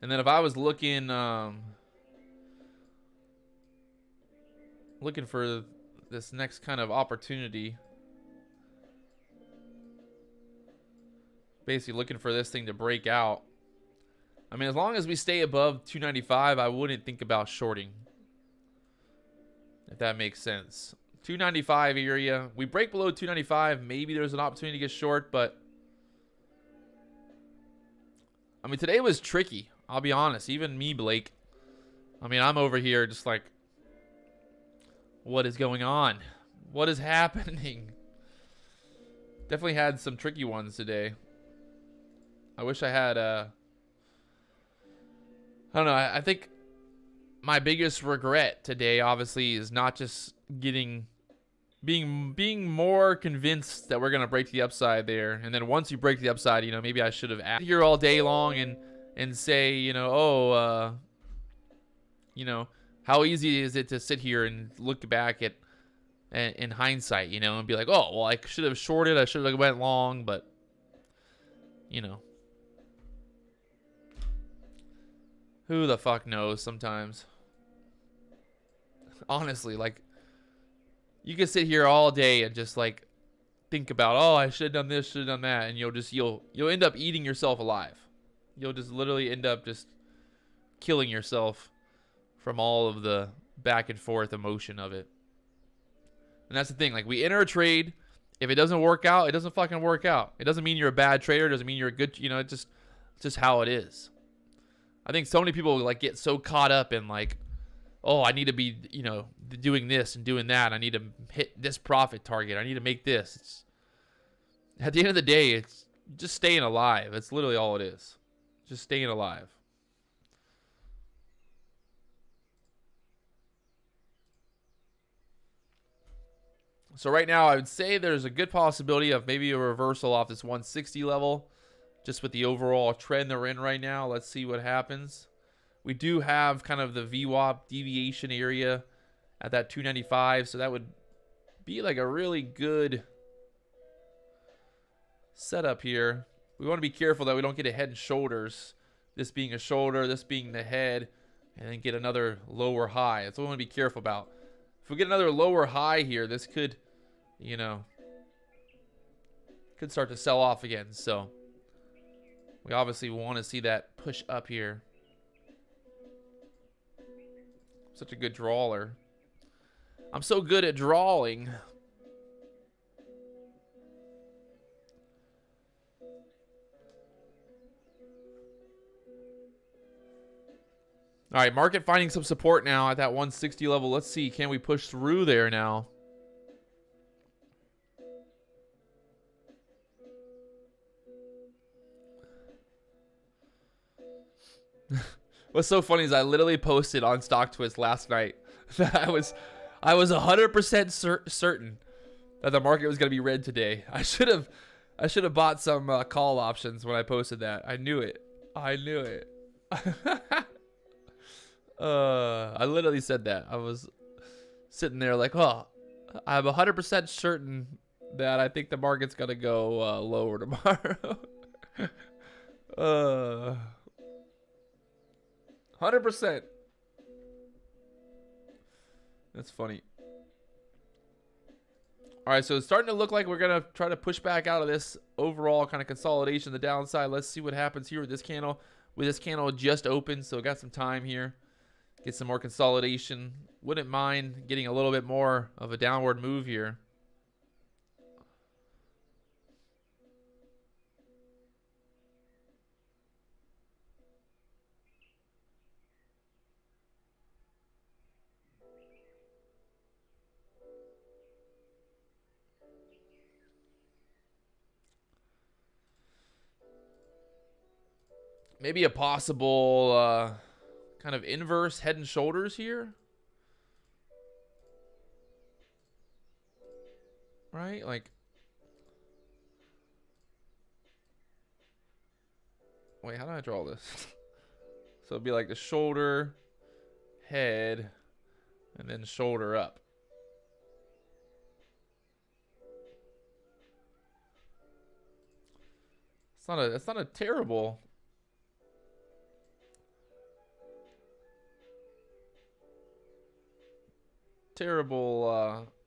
And then if I was looking looking for this next kind of opportunity, basically looking for this thing to break out. I mean, as long as we stay above 295, I wouldn't think about shorting, if that makes sense. 295 area, we break below 295, maybe there's an opportunity to get short, but I mean, today was tricky, I'll be honest. Even me, Blake, I mean, I'm over here just like, what is going on? What is happening? Definitely had some tricky ones today. I wish I had I don't know. I think my biggest regret today, obviously, is not just being more convinced that we're gonna break the upside there, and then once you break the upside, you know, maybe I should have sat here all day long and say, you know, oh, you know, how easy is it to sit here and look back at in hindsight, you know, and be like, oh, well, I should have shorted, I should have went long, but you know. Who the fuck knows sometimes? Honestly, like, you can sit here all day and just like think about, oh, I should have done this, should have done that, and you'll end up eating yourself alive. You'll just literally end up just killing yourself from all of the back and forth emotion of it. And that's the thing, like, we enter a trade, if it doesn't work out, it doesn't fucking work out. It doesn't mean you're a bad trader, it doesn't mean you're a good, you know, it's just how it is. I think so many people like get so caught up in like, oh, I need to be, you know, doing this and doing that. I need to hit this profit target. I need to make this. It's, at the end of the day, it's just staying alive. That's literally all it is. Just staying alive. So right now, I would say there's a good possibility of maybe a reversal off this 160 level. Just with the overall trend they're in right now. Let's see what happens. We do have kind of the VWAP deviation area at that 295. So that would be like a really good setup here. We want to be careful that we don't get a head and shoulders. This being a shoulder, this being the head, and then get another lower high. That's what we want to be careful about. If we get another lower high here, this could, you know, could start to sell off again. So we obviously want to see that push up here. Such a good drawer. I'm so good at drawing. All right, market finding some support now at that 160 level. Let's see, can we push through there now? What's so funny is I literally posted on StockTwist last night that I was 100% certain that the market was going to be red today. I should have bought some call options when I posted that. I knew it. I knew it. I literally said that. I was sitting there like, oh, I'm 100% certain that I think the market's going to go lower tomorrow. 100%. That's funny. All right, so it's starting to look like we're going to try to push back out of this overall kind of consolidation, the downside. Let's see what happens here with this candle. With this candle just open, so we got some time here. Get some more consolidation. Wouldn't mind getting a little bit more of a downward move here. Maybe a possible kind of inverse head and shoulders here. Right? Like, Wait, how do I draw this? So it'd be like the shoulder, head, and then shoulder up. It's not a terrible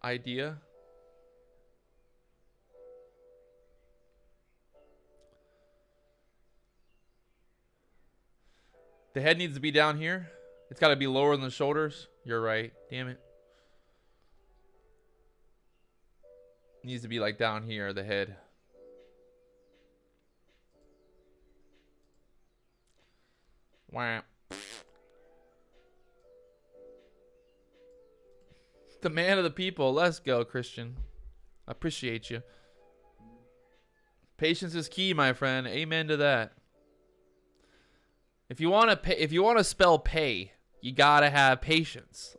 idea. The head needs to be down here. It's got to be lower than the shoulders. You're right. Damn it. Needs to be like down here, the head. Wow. The man of the people. Let's go, Christian. I appreciate you. Patience is key, my friend. Amen to that. If you want to pay, if you want to spell pay, you gotta have patience.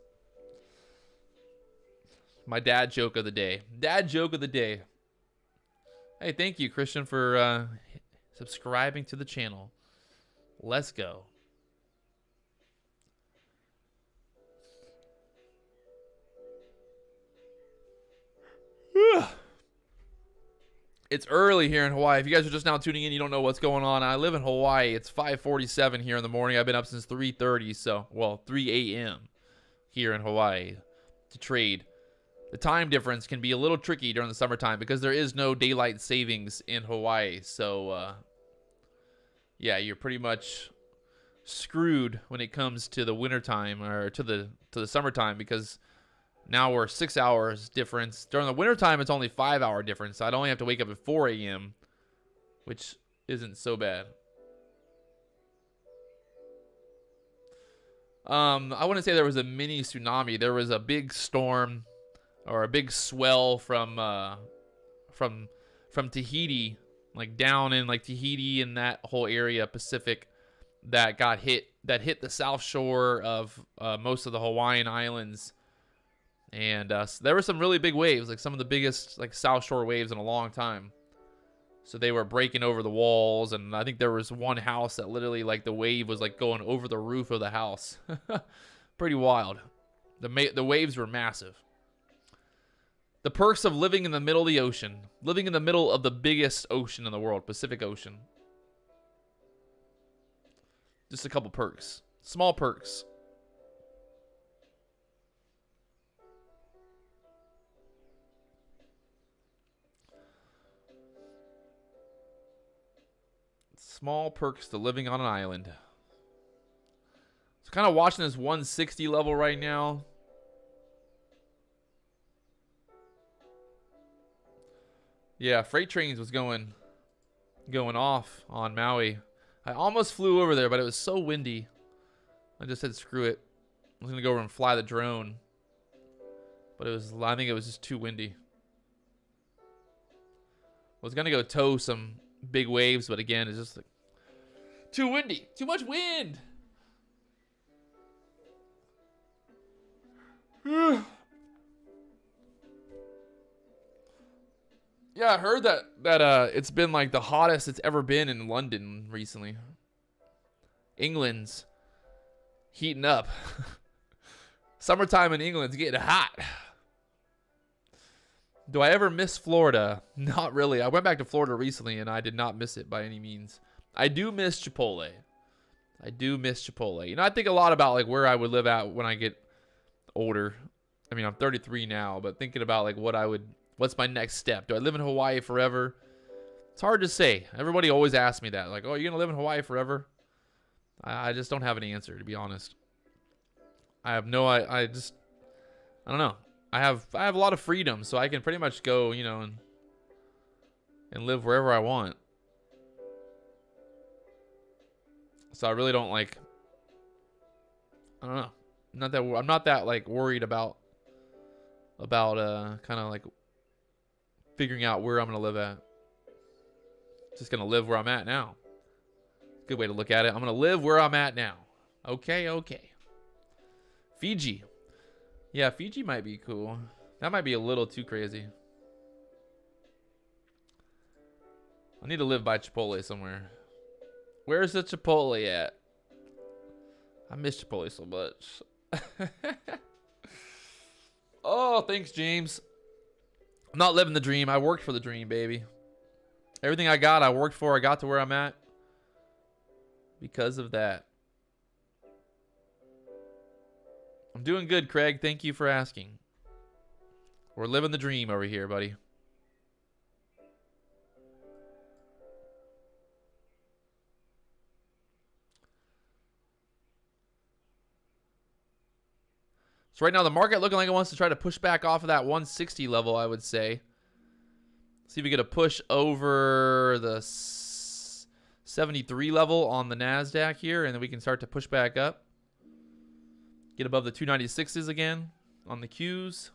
My dad joke of the day. Dad joke of the day. Hey, thank you, Christian, for subscribing to the channel. Let's go. It's early here in Hawaii. If you guys are just now tuning in, you don't know what's going on. I live in Hawaii. It's 5:47 here in the morning. I've been up since 3:30, so, well, 3 a.m. here in Hawaii to trade. The time difference can be a little tricky during the summertime because there is no daylight savings in Hawaii. So, yeah, you're pretty much screwed when it comes to the wintertime or to the summertime because now we're 6 hours difference. During the wintertime, it's only 5 hour difference. I'd only have to wake up at 4 a.m., which isn't so bad. I wouldn't say there was a mini tsunami. There was a big storm or a big swell from Tahiti, like down in like Tahiti and that whole area, Pacific, that hit the south shore of most of the Hawaiian Islands. And so there were some really big waves, like some of the biggest like South Shore waves in a long time. So they were breaking over the walls, and I think there was one house that literally like the wave was like going over the roof of the house. Pretty wild. The waves were massive. The perks of living in the middle of the ocean, living in the middle of the biggest ocean in the world, Pacific Ocean. Just a couple perks, small perks. Small perks to living on an island. So kind of watching this 160 level right now. Yeah, freight trains was going off on Maui. I almost flew over there, but it was so windy. I just said screw it. I was gonna go over and fly the drone, but I think it was just too windy. I was gonna go tow some big waves, but again, it's just like too windy, too much wind. Yeah, I heard that it's been like the hottest it's ever been in London recently. England's heating up. Summertime in England's getting hot. Do I ever miss Florida? Not really. I went back to Florida recently, and I did not miss it by any means. I do miss Chipotle. I do miss Chipotle. You know, I think a lot about like where I would live at when I get older. I mean, I'm 33 now, but thinking about like what's my next step? Do I live in Hawaii forever? It's hard to say. Everybody always asks me that. Like, oh, you're going to live in Hawaii forever? I just don't have an answer, to be honest. I have no, I don't know. I have a lot of freedom, so I can pretty much go, you know, and live wherever I want. So I really don't like, I don't know. I'm not that like worried about kind of like figuring out where I'm going to live at. Just going to live where I'm at now. Good way to look at it. I'm going to live where I'm at now. Okay. Fiji. Yeah, Fiji might be cool. That might be a little too crazy. I need to live by Chipotle somewhere. Where's the Chipotle at? I miss Chipotle so much. Oh, thanks, James. I'm not living the dream. I worked for the dream, baby. Everything I got, I worked for. I got to where I'm at because of that. I'm doing good, Craig. Thank you for asking. We're living the dream over here, buddy. So right now, the market looking like it wants to try to push back off of that 160 level, I would say. See if we get a push over the 73 level on the NASDAQ here, and then we can start to push back up. Get above the 296s again on the Qs.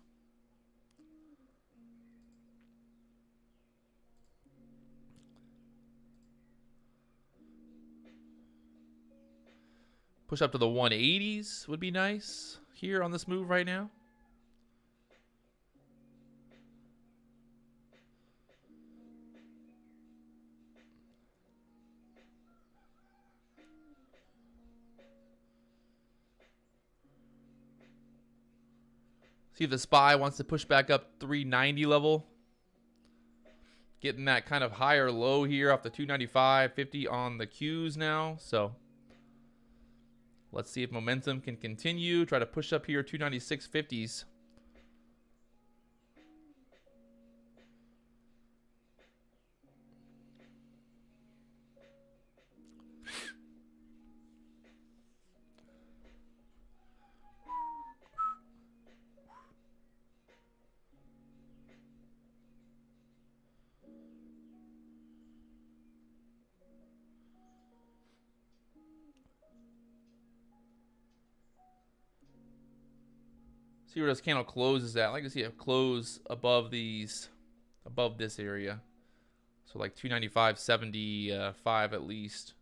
Push up to the 180s would be nice here on this move right now. See if the SPY wants to push back up 390 level. Getting that kind of higher low here off the 295.50 on the Qs now. So let's see if momentum can continue. Try to push up here 296.50s. See where this candle closes at. I like to see it close above these, above this area. So like 295.75 at least.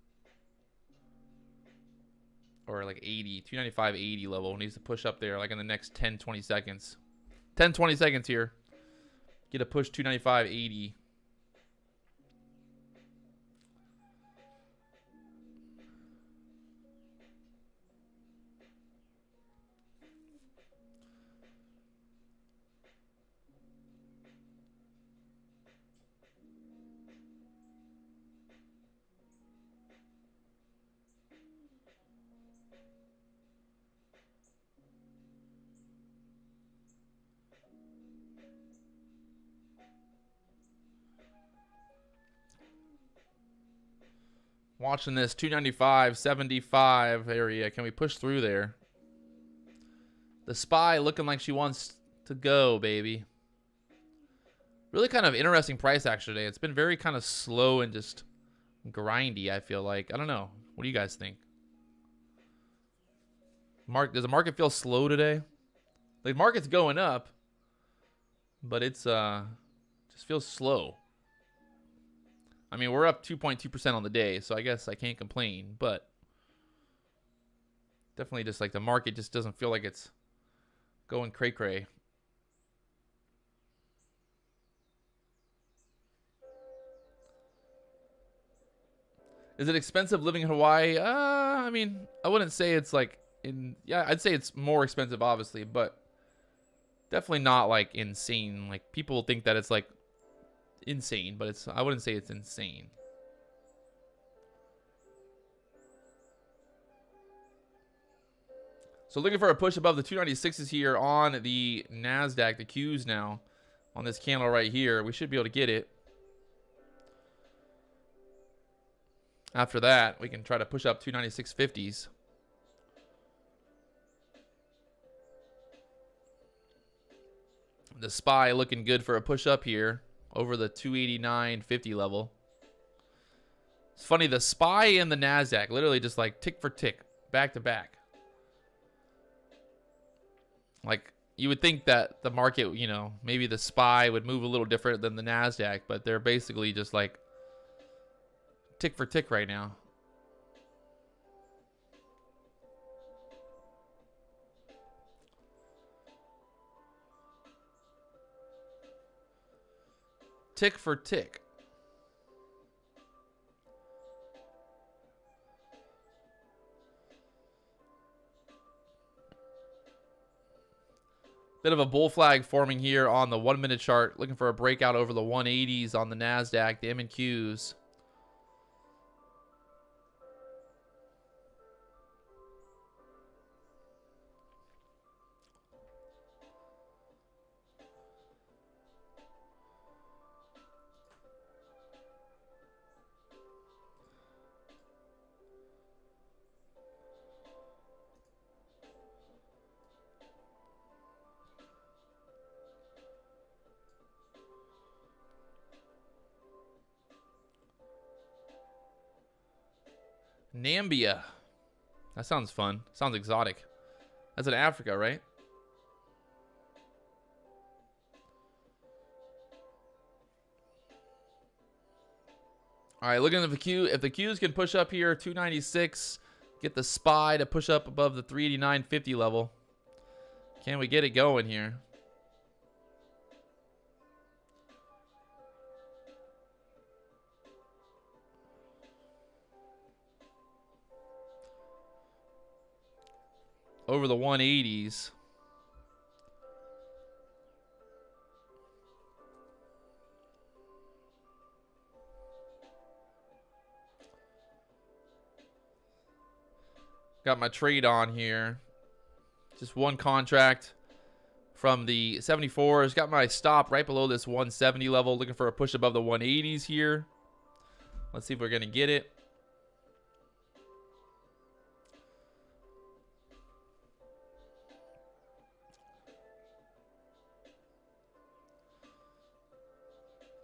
Or like 80, 295.80 level. Needs to push up there like in the next 10, 20 seconds. 10, 20 seconds here. Get a push 295.80. Watching this 295.75 area. Can we push through there? The SPY looking like she wants to go, baby. Really kind of interesting price action today. It's been very kind of slow and just grindy, I feel like. I don't know. What do you guys think? Does the market feel slow today? The market's going up, but it's just feels slow. I mean, we're up 2.2% on the day, so I guess I can't complain, but definitely just like the market just doesn't feel like it's going cray-cray. Is it expensive living in Hawaii? I mean, I wouldn't say it's like yeah, I'd say it's more expensive, obviously, but definitely not like insane. Like people think that it's like insane, but I wouldn't say it's insane. So looking for a push above the 296s here on the NASDAQ, the Qs now on this candle right here. We should be able to get it. After that, we can try to push up 296.50s. The SPY looking good for a push up here over the 289.50 level. It's funny, the SPY and the NASDAQ literally just like tick for tick, back to back. Like you would think that the market, you know, maybe the SPY would move a little different than the NASDAQ, but they're basically just like tick for tick right now. Tick for tick. Bit of a bull flag forming here on the 1 minute chart. Looking for a breakout over the 180s on the NASDAQ, the M&Qs. Nambia. That sounds fun. Sounds exotic. That's in Africa, right? All right, looking at the Q. If the Qs can push up here, 296, get the SPY to push up above the 389.50 level. Can we get it going here? Over the 180s. Got my trade on here. Just one contract from the 74s. Got my stop right below this 170 level. Looking for a push above the 180s here. Let's see if we're going to get it.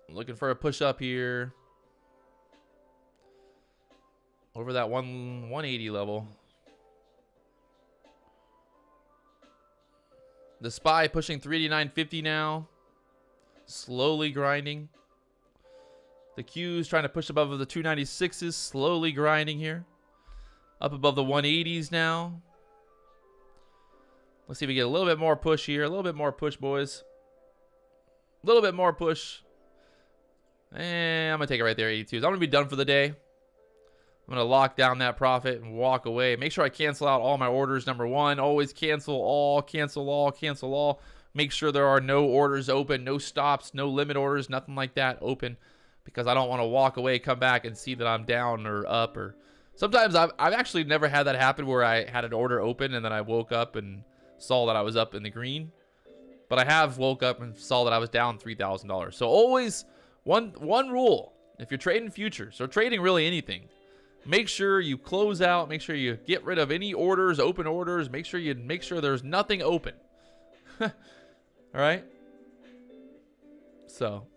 Looking for a push up here over that 180 level. The SPY pushing 389.50 now. Slowly grinding. The Qs trying to push above the 296s. Slowly grinding here. Up above the 180s now. Let's see if we get a little bit more push here. A little bit more push, boys. A little bit more push. And I'm going to take it right there, 82s. I'm going to be done for the day. I'm going to lock down that profit and walk away. Make sure I cancel out all my orders. Number one, always cancel all, cancel all, cancel all. Make sure there are no orders open, no stops, no limit orders, nothing like that open, because I don't want to walk away, come back, and see that I'm down or up. Or sometimes I've actually never had that happen where I had an order open and then I woke up and saw that I was up in the green. But I have woke up and saw that I was down $3,000. So always one rule, if you're trading futures or trading really anything, make sure you close out. Make sure you get rid of any orders, open orders. Make sure there's nothing open. All right. So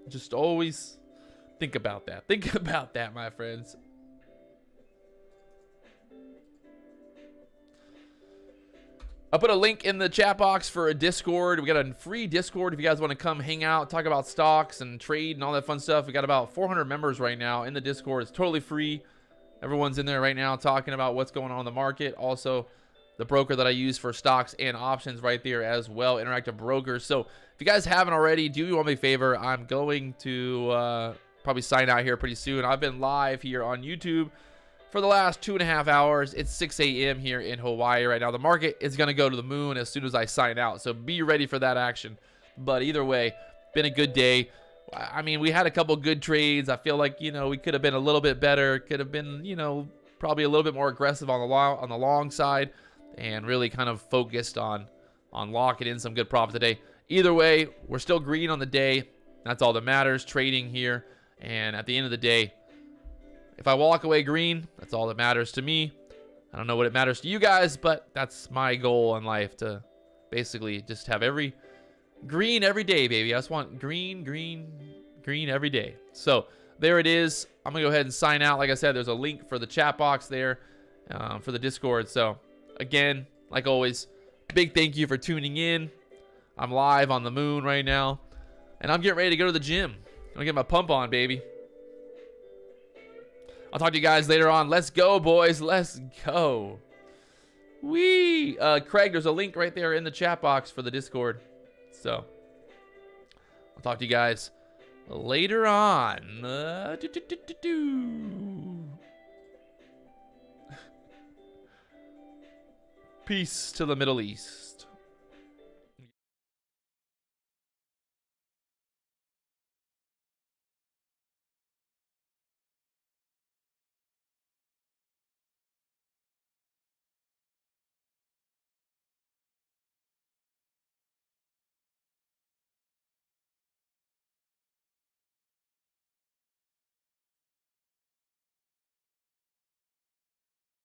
just always think about that. Think about that, my friends. I'll put a link in the chat box for a Discord. We got a free Discord if you guys want to come hang out, talk about stocks and trade and all that fun stuff. We got about 400 members right now in the Discord. It's totally free. Everyone's in there right now talking about what's going on in the market. Also, the broker that I use for stocks and options right there as well, Interactive Brokers. So if you guys haven't already, do me a favor. I'm going to probably sign out here pretty soon. I've been live here on YouTube for the last 2.5 hours. It's 6 a.m. here in Hawaii right now. The market is going to go to the moon as soon as I sign out, so be ready for that action. But either way, been a good day. I mean, we had a couple good trades. I feel like, we could have been a little bit better. Could have been, probably a little bit more aggressive on the long side, and really kind of focused on locking in some good profit today. Either way, we're still green on the day. That's all that matters, trading here. And at the end of the day, if I walk away green, that's all that matters to me. I don't know what it matters to you guys, but that's my goal in life, to basically just have every green every day, baby. I just want green, green, green every day. So there it is. I'm going to go ahead and sign out. Like I said, there's a link for the chat box there for the Discord. So again, like always, big thank you for tuning in. I'm live on the moon right now, and I'm getting ready to go to the gym. I'm going to get my pump on, baby. I'll talk to you guys later on. Let's go, boys. Let's go. Wee. Craig, there's a link right there in the chat box for the Discord. So I'll talk to you guys later on. Peace to the Middle East.